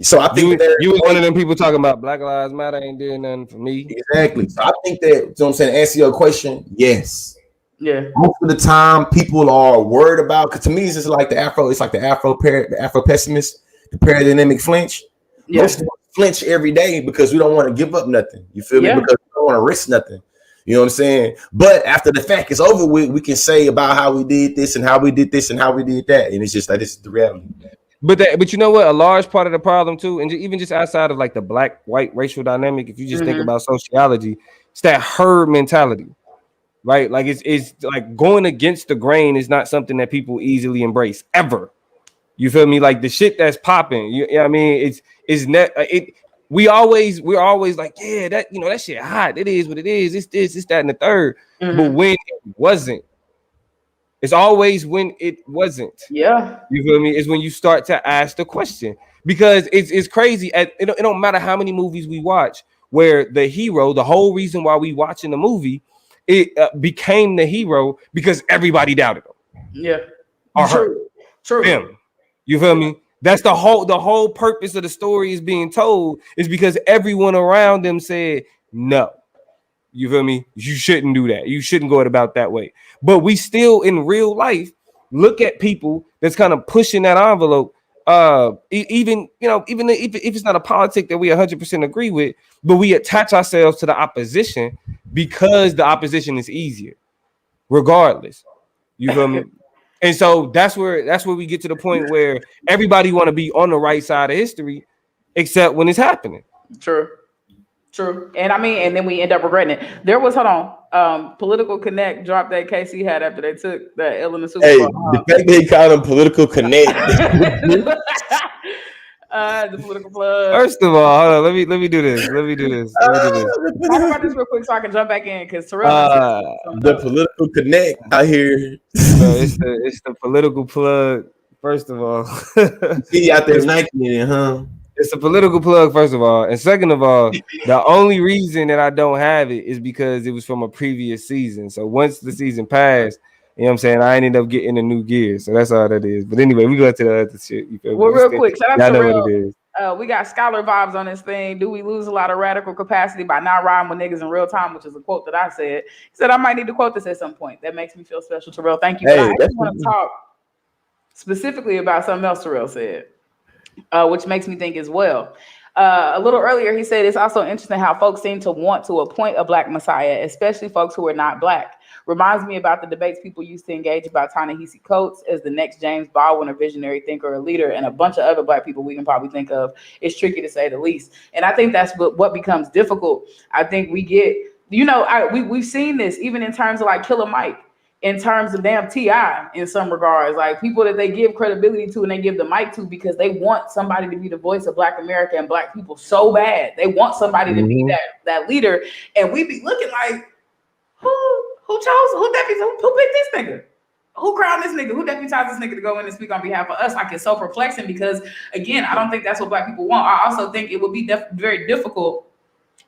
So I think you was one of them people talking about Black Lives Matter ain't doing nothing for me. Exactly. So I think that, you know what I'm saying, to answer your question, yes. Yeah. Most of the time, people are worried about, because to me, it's just like the Afro pessimist, the paradigmatic flinch. Yeah. Most of us flinch every day because we don't want to give up nothing. You feel me? Because we don't want to risk nothing. You know what I'm saying? But after the fact is over with, we can say about how we did this and how we did this and how we did that. And it's just like, this is the reality. But you know what? A large part of the problem too, and even just outside of like the black-white racial dynamic, if you just think about sociology, it's that herd mentality, right? Like it's like going against the grain is not something that people easily embrace ever. You feel me? Like the shit that's popping. You know what I mean? We're always like, yeah, that that shit hot. It is what it is. It's this, it's that, and the third. But when it wasn't, it's always when it wasn't. Yeah. You feel me? It's when you start to ask the question, because it's crazy. It don't matter how many movies we watch where the hero, the whole reason why we watching the movie, it became the hero because everybody doubted him. Yeah. Or True. Him. You feel me? That's the whole purpose of the story is being told is because everyone around them said no. You feel me? You shouldn't do that. You shouldn't go about that way. But we still in real life look at people that's kind of pushing that envelope. Even if it's not a politic that we 100% agree with, but we attach ourselves to the opposition because the opposition is easier, regardless. You feel me? And so that's where we get to the point where everybody want to be on the right side of history, except when it's happening. True. And I mean, and then we end up regretting it. There was, Political Connect dropped that case he had after they took that L in the Super Bowl. The fact that he called him Political Connect. The political plug. First of all, hold on, let me do this. Talk about this real quick so I can jump back in because Terrell. The Political Connect out here. It's the political plug. First of all, he out there Nike, huh? It's a political plug, first of all. And second of all, the only reason that I don't have it is because it was from a previous season. So once the season passed, you know what I'm saying, I ended up getting a new gear. So that's all that is. But anyway, we go to the other shit. Well, real quick, shout out to know what it is. We got scholar vibes on this thing. Do we lose a lot of radical capacity by not riding with niggas in real time, which is a quote that I said. He said, I might need to quote this at some point. That makes me feel special, Terrell. Thank you. But I actually want to talk specifically about something else Terrell said. Which makes me think as well. A little earlier, he said it's also interesting how folks seem to want to appoint a black messiah, especially folks who are not black. Reminds me about the debates people used to engage about Ta-Nehisi Coates as the next James Baldwin, a visionary thinker or leader, and a bunch of other black people we can probably think of. It's tricky to say the least. And I think that's what becomes difficult. I think we get, we've seen this even in terms of like Killer Mike. In terms of damn T.I. in some regards, like people that they give credibility to and they give the mic to because they want somebody to be the voice of Black America and Black people so bad. They want somebody to be that leader. And we be looking like, who picked this nigga? Who crowned this nigga? Who deputized this nigga to go in and speak on behalf of us? Like, it's so perplexing because, again, I don't think that's what Black people want. I also think it would be very difficult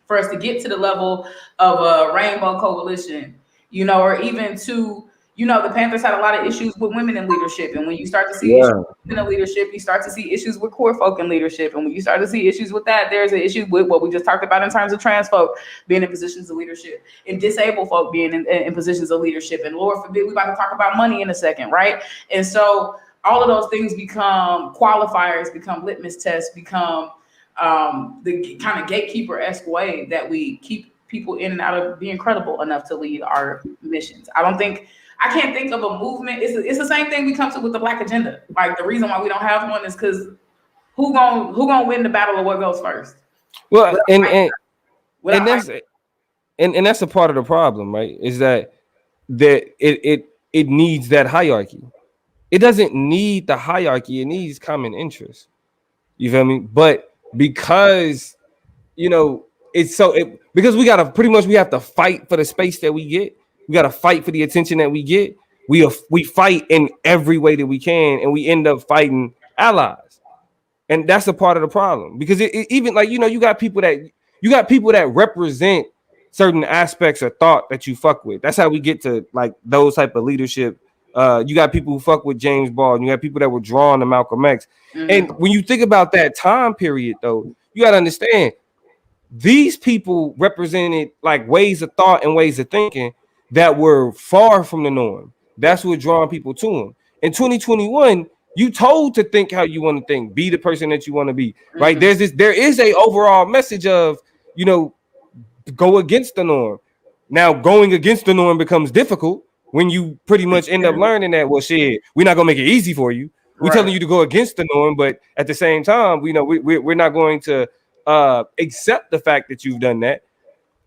for us to get to the level of a rainbow coalition, or even to, the Panthers had a lot of issues with women in leadership. And when you start to see issues with women in leadership, you start to see issues with queer folk in leadership. And when you start to see issues with that, there's an issue with what we just talked about in terms of trans folk being in positions of leadership and disabled folk being in positions of leadership. And Lord forbid, we're about to talk about money in a second, right? And so all of those things become qualifiers, become litmus tests, become the kind of gatekeeper-esque way that we keep people in and out of being credible enough to lead our missions. I can't think of a movement. It's the same thing we come to with the Black agenda. Like the reason why we don't have one is because who gonna win the battle of what goes first? Well, and that's a part of the problem, right? Is that it needs that hierarchy. It doesn't need the hierarchy. It needs common interest. You feel me? But because because we have to fight for the space that we get. We got to fight for the attention that we get. We fight in every way that we can, and we end up fighting allies. And that's a part of the problem, because even like you got people that represent certain aspects of thought that you fuck with. That's how we get to like those type of leadership. You got people who fuck with James Baldwin. You got people that were drawn to Malcolm X. Mm-hmm. And when you think about that time period, though, you got to understand these people represented like ways of thought and ways of thinking that were far from the norm. That's what drawing people to them. In 2021, you told to think how you want to think, be the person that you want to be, right? Mm-hmm. There is a overall message of, go against the norm. Now, going against the norm becomes difficult when you pretty much end up learning that, well, shit, we're not gonna make it easy for you. We're telling you to go against the norm, but at the same time, we're not going to accept the fact that you've done that.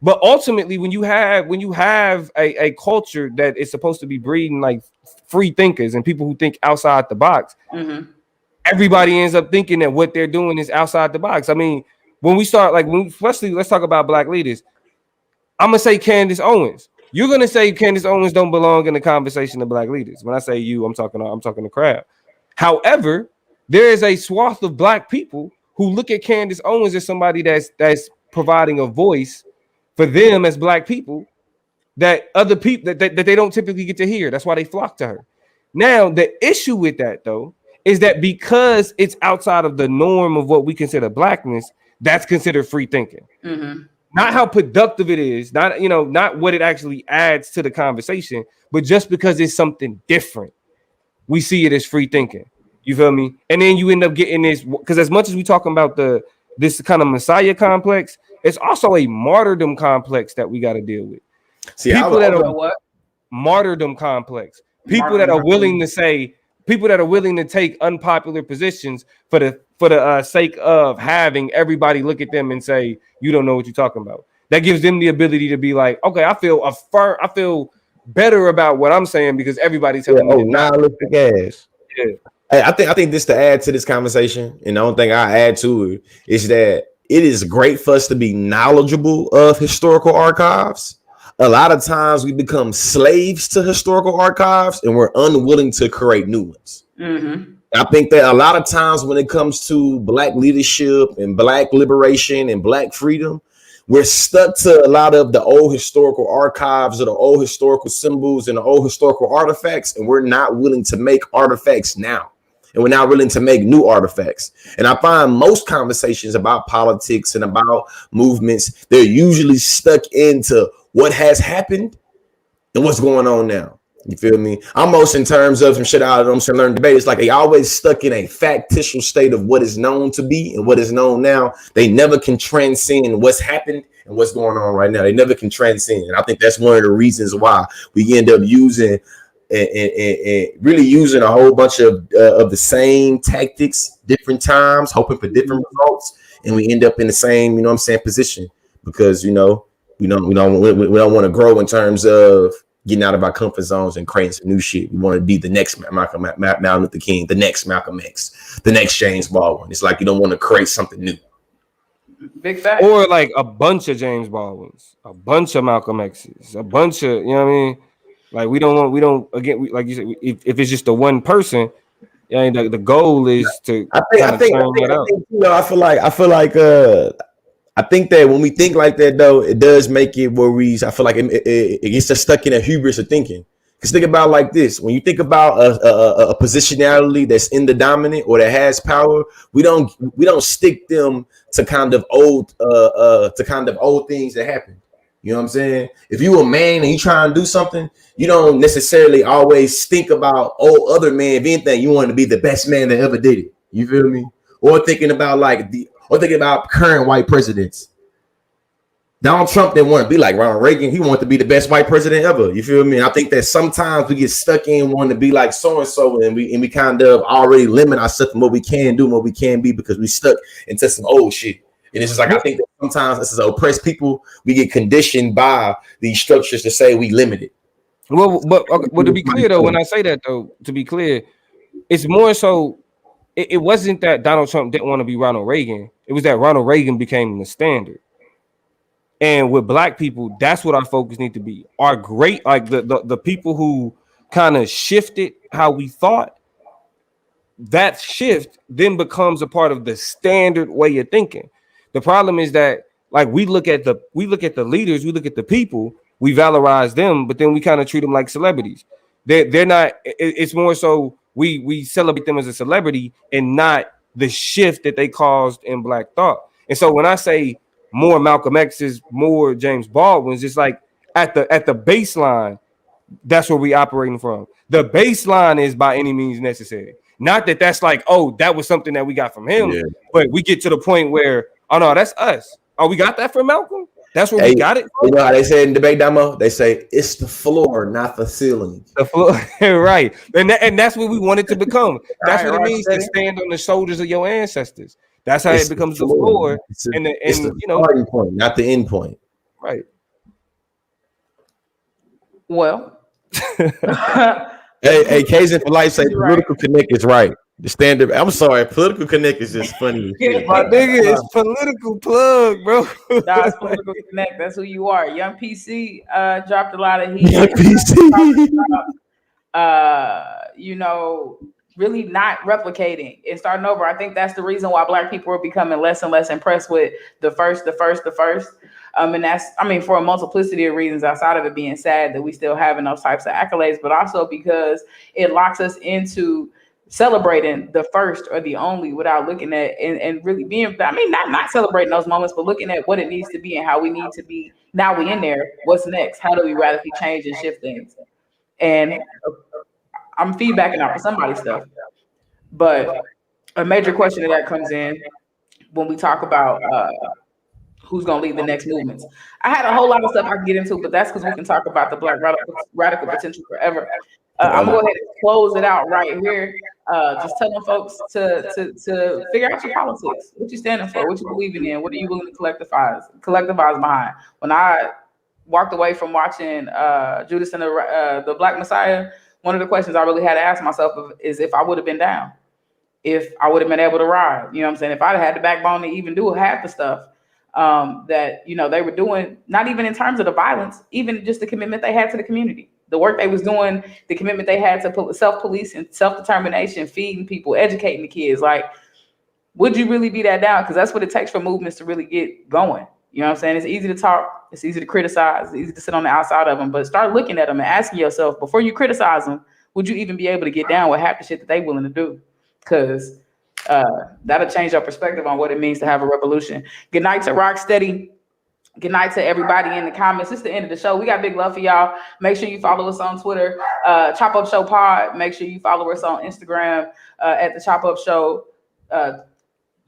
But ultimately, when you have a culture that is supposed to be breeding like free thinkers and people who think outside the box, everybody ends up thinking that what they're doing is outside the box. I mean, when we start especially let's talk about Black leaders. I'm gonna say Candace Owens. You're gonna say Candace Owens don't belong in the conversation of Black leaders. When I say you, I'm talking the crowd. However, there is a swath of Black people who look at Candace Owens as somebody that's providing a voice for them as Black people that other people that they don't typically get to hear. That's why they flock to her. Now, the issue with that though is that because it's outside of the norm of what we consider Blackness, that's considered free thinking. Mm-hmm. Not how productive it is, not what it actually adds to the conversation, but just because it's something different, we see it as free thinking. You feel me? And then you end up getting this, because as much as we talking about this kind of Messiah complex, it's also a martyrdom complex that we got to deal with. See, martyrdom complex. People that are willing to take unpopular positions for the sake of having everybody look at them and say, you don't know what you're talking about. That gives them the ability to be like, okay, I feel better about what I'm saying because everybody's telling me. Now look the gas. Yeah. I think this to add to this conversation, and the only thing I add to it is that it is great for us to be knowledgeable of historical archives. A lot of times we become slaves to historical archives and we're unwilling to create new ones. Mm-hmm. I think that a lot of times when it comes to Black leadership and Black liberation and Black freedom, we're stuck to a lot of the old historical archives or the old historical symbols and the old historical artifacts, and we're not willing to make artifacts now. And we're not willing to make new artifacts. And I find most conversations about politics and about movements, they're usually stuck into what has happened and what's going on now. You feel me? Almost in terms of some shit out of them, some learned debate. It's like they always stuck in a factitious state of what is known to be and what is known now. They never can transcend what's happened and what's going on right now. They never can transcend. And I think that's one of the reasons why we end up using and really using a whole bunch of the same tactics, different times, hoping for different results, and we end up in the same, position because we don't want to grow in terms of getting out of our comfort zones and creating some new shit. We want to be the next Martin Luther King, the next Malcolm X, the next James Baldwin. It's like you don't want to create something new. Big fact. Or like a bunch of James Baldwins, a bunch of Malcolm X's, a bunch of, like like you said, if it's just the one person, the goal is to I think that when we think like that, though, it does make it where I feel like it gets us stuck in a hubris of thinking. Because think about it like this: when you think about a positionality that's in the dominant or that has power, we don't stick them to kind of old things that happen. You know what I'm saying? If you a man and you trying to do something, you don't necessarily always think about other men. If anything, you want to be the best man that ever did it. You feel me? Or thinking about current white presidents. Donald Trump didn't want to be like Ronald Reagan. He wanted to be the best white president ever. You feel me? And I think that sometimes we get stuck in wanting to be like so and so, and we kind of already limit ourselves from what we can do and what we can be because we stuck into some old shit. And it's just like I think that sometimes as oppressed people, we get conditioned by these structures to say we limited. Well, but to be clear though, when I say that though, to be clear, it's more so. It wasn't that Donald Trump didn't want to be Ronald Reagan. It was that Ronald Reagan became the standard. And with black people, that's what our focus need to be. Our great, like the people who kind of shifted how we thought, that shift then becomes a part of the standard way of thinking. The problem is that like we look at the leaders, we look at the people, we valorize them, but then we kind of treat them like celebrities. They're not, it's more so we celebrate them as a celebrity and not the shift that they caused in black thought. And so when I say more Malcolm X's, more James Baldwin's, it's like at the baseline, that's where we operating from. The baseline is by any means necessary. Not that that's like, oh, that was something that we got from him, but we get to the point where, oh no, that's us. Oh, we got that from Malcolm? That's where we got it from? You know how they say in debate demo? They say it's the floor, not the ceiling. The floor, right. And that's what we want it to become. That's what it means to stand on the shoulders of your ancestors. That's how it becomes the floor. It's the starting point, not the end point. Right. Well. hey, Kazin for life say political connect is right. The standard. I'm sorry, political connect is just funny. My nigga, it's political plug, bro. That's political connect. That's who you are. Young PC dropped a lot of heat. Young PC. You know, really not replicating and starting over. I think that's the reason why black people are becoming less and less impressed with the first. And that's, I mean, for a multiplicity of reasons outside of it being sad that we still having those types of accolades, but also because it locks us into celebrating the first or the only without looking at and really being, I mean, not celebrating those moments, but looking at what it needs to be and how we need to be. Now we in there, what's next? How do we radically change and shift things? And I'm feedbacking out for somebody's stuff, but a major question that comes in when we talk about who's going to lead the next movements. I had a whole lot of stuff I can get into, but that's because we can talk about the black radical potential forever. I'm going to go ahead and close it out right here. Just telling folks to figure out your politics, what you're standing for, what you're believing in, what are you willing to collectivize behind. When I walked away from watching Judas and the Black Messiah, one of the questions I really had to ask myself is if I would have been down, if I would have been able to ride, you know what I'm saying? If I'd had the backbone to even do half the stuff that, you know, they were doing, not even in terms of the violence, even just the commitment they had to the community, the work they was doing, the commitment they had to self-policing, self-determination, feeding people, educating the kids. Like, would you really be that down? Because that's what it takes for movements to really get going. You know what I'm saying? It's easy to talk. It's easy to criticize. It's easy to sit on the outside of them, but start looking at them and asking yourself, before you criticize them, would you even be able to get down with half the shit that they willing to do? Because that'll change your perspective on what it means to have a revolution. Good night to Rocksteady. Good night to everybody in the comments. It's the end of the show. We got big love for y'all. Make sure you follow us on Twitter, Chop Up Show Pod. Make sure you follow us on Instagram at the Chop Up Show,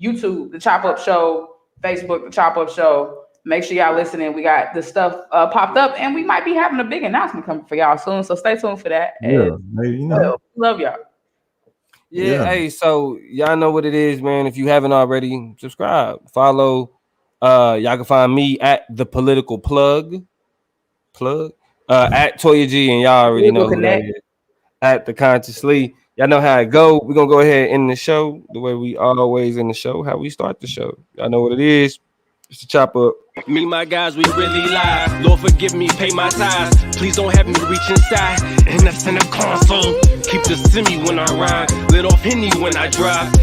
YouTube, the Chop Up Show, Facebook, the Chop Up Show. Make sure y'all listening. We got the stuff popped up, and we might be having a big announcement coming for y'all soon. So stay tuned for that. Yeah, maybe, you know. Love y'all. Yeah, hey, so y'all know what it is, man. If you haven't already, subscribe, follow. Y'all can find me at the political plug at Toya G, and y'all already know who that is. At the Consciously. Y'all know how it go. We're gonna go ahead and end the show the way we always end the show, how we start the show. Y'all know what it is. It's the Chop Up. Me, my guys, we really lie. Lord, forgive me, pay my tithes. Please don't have me reach inside. And that's in the console. Keep the semi when I ride. Lit off Henny when I drive.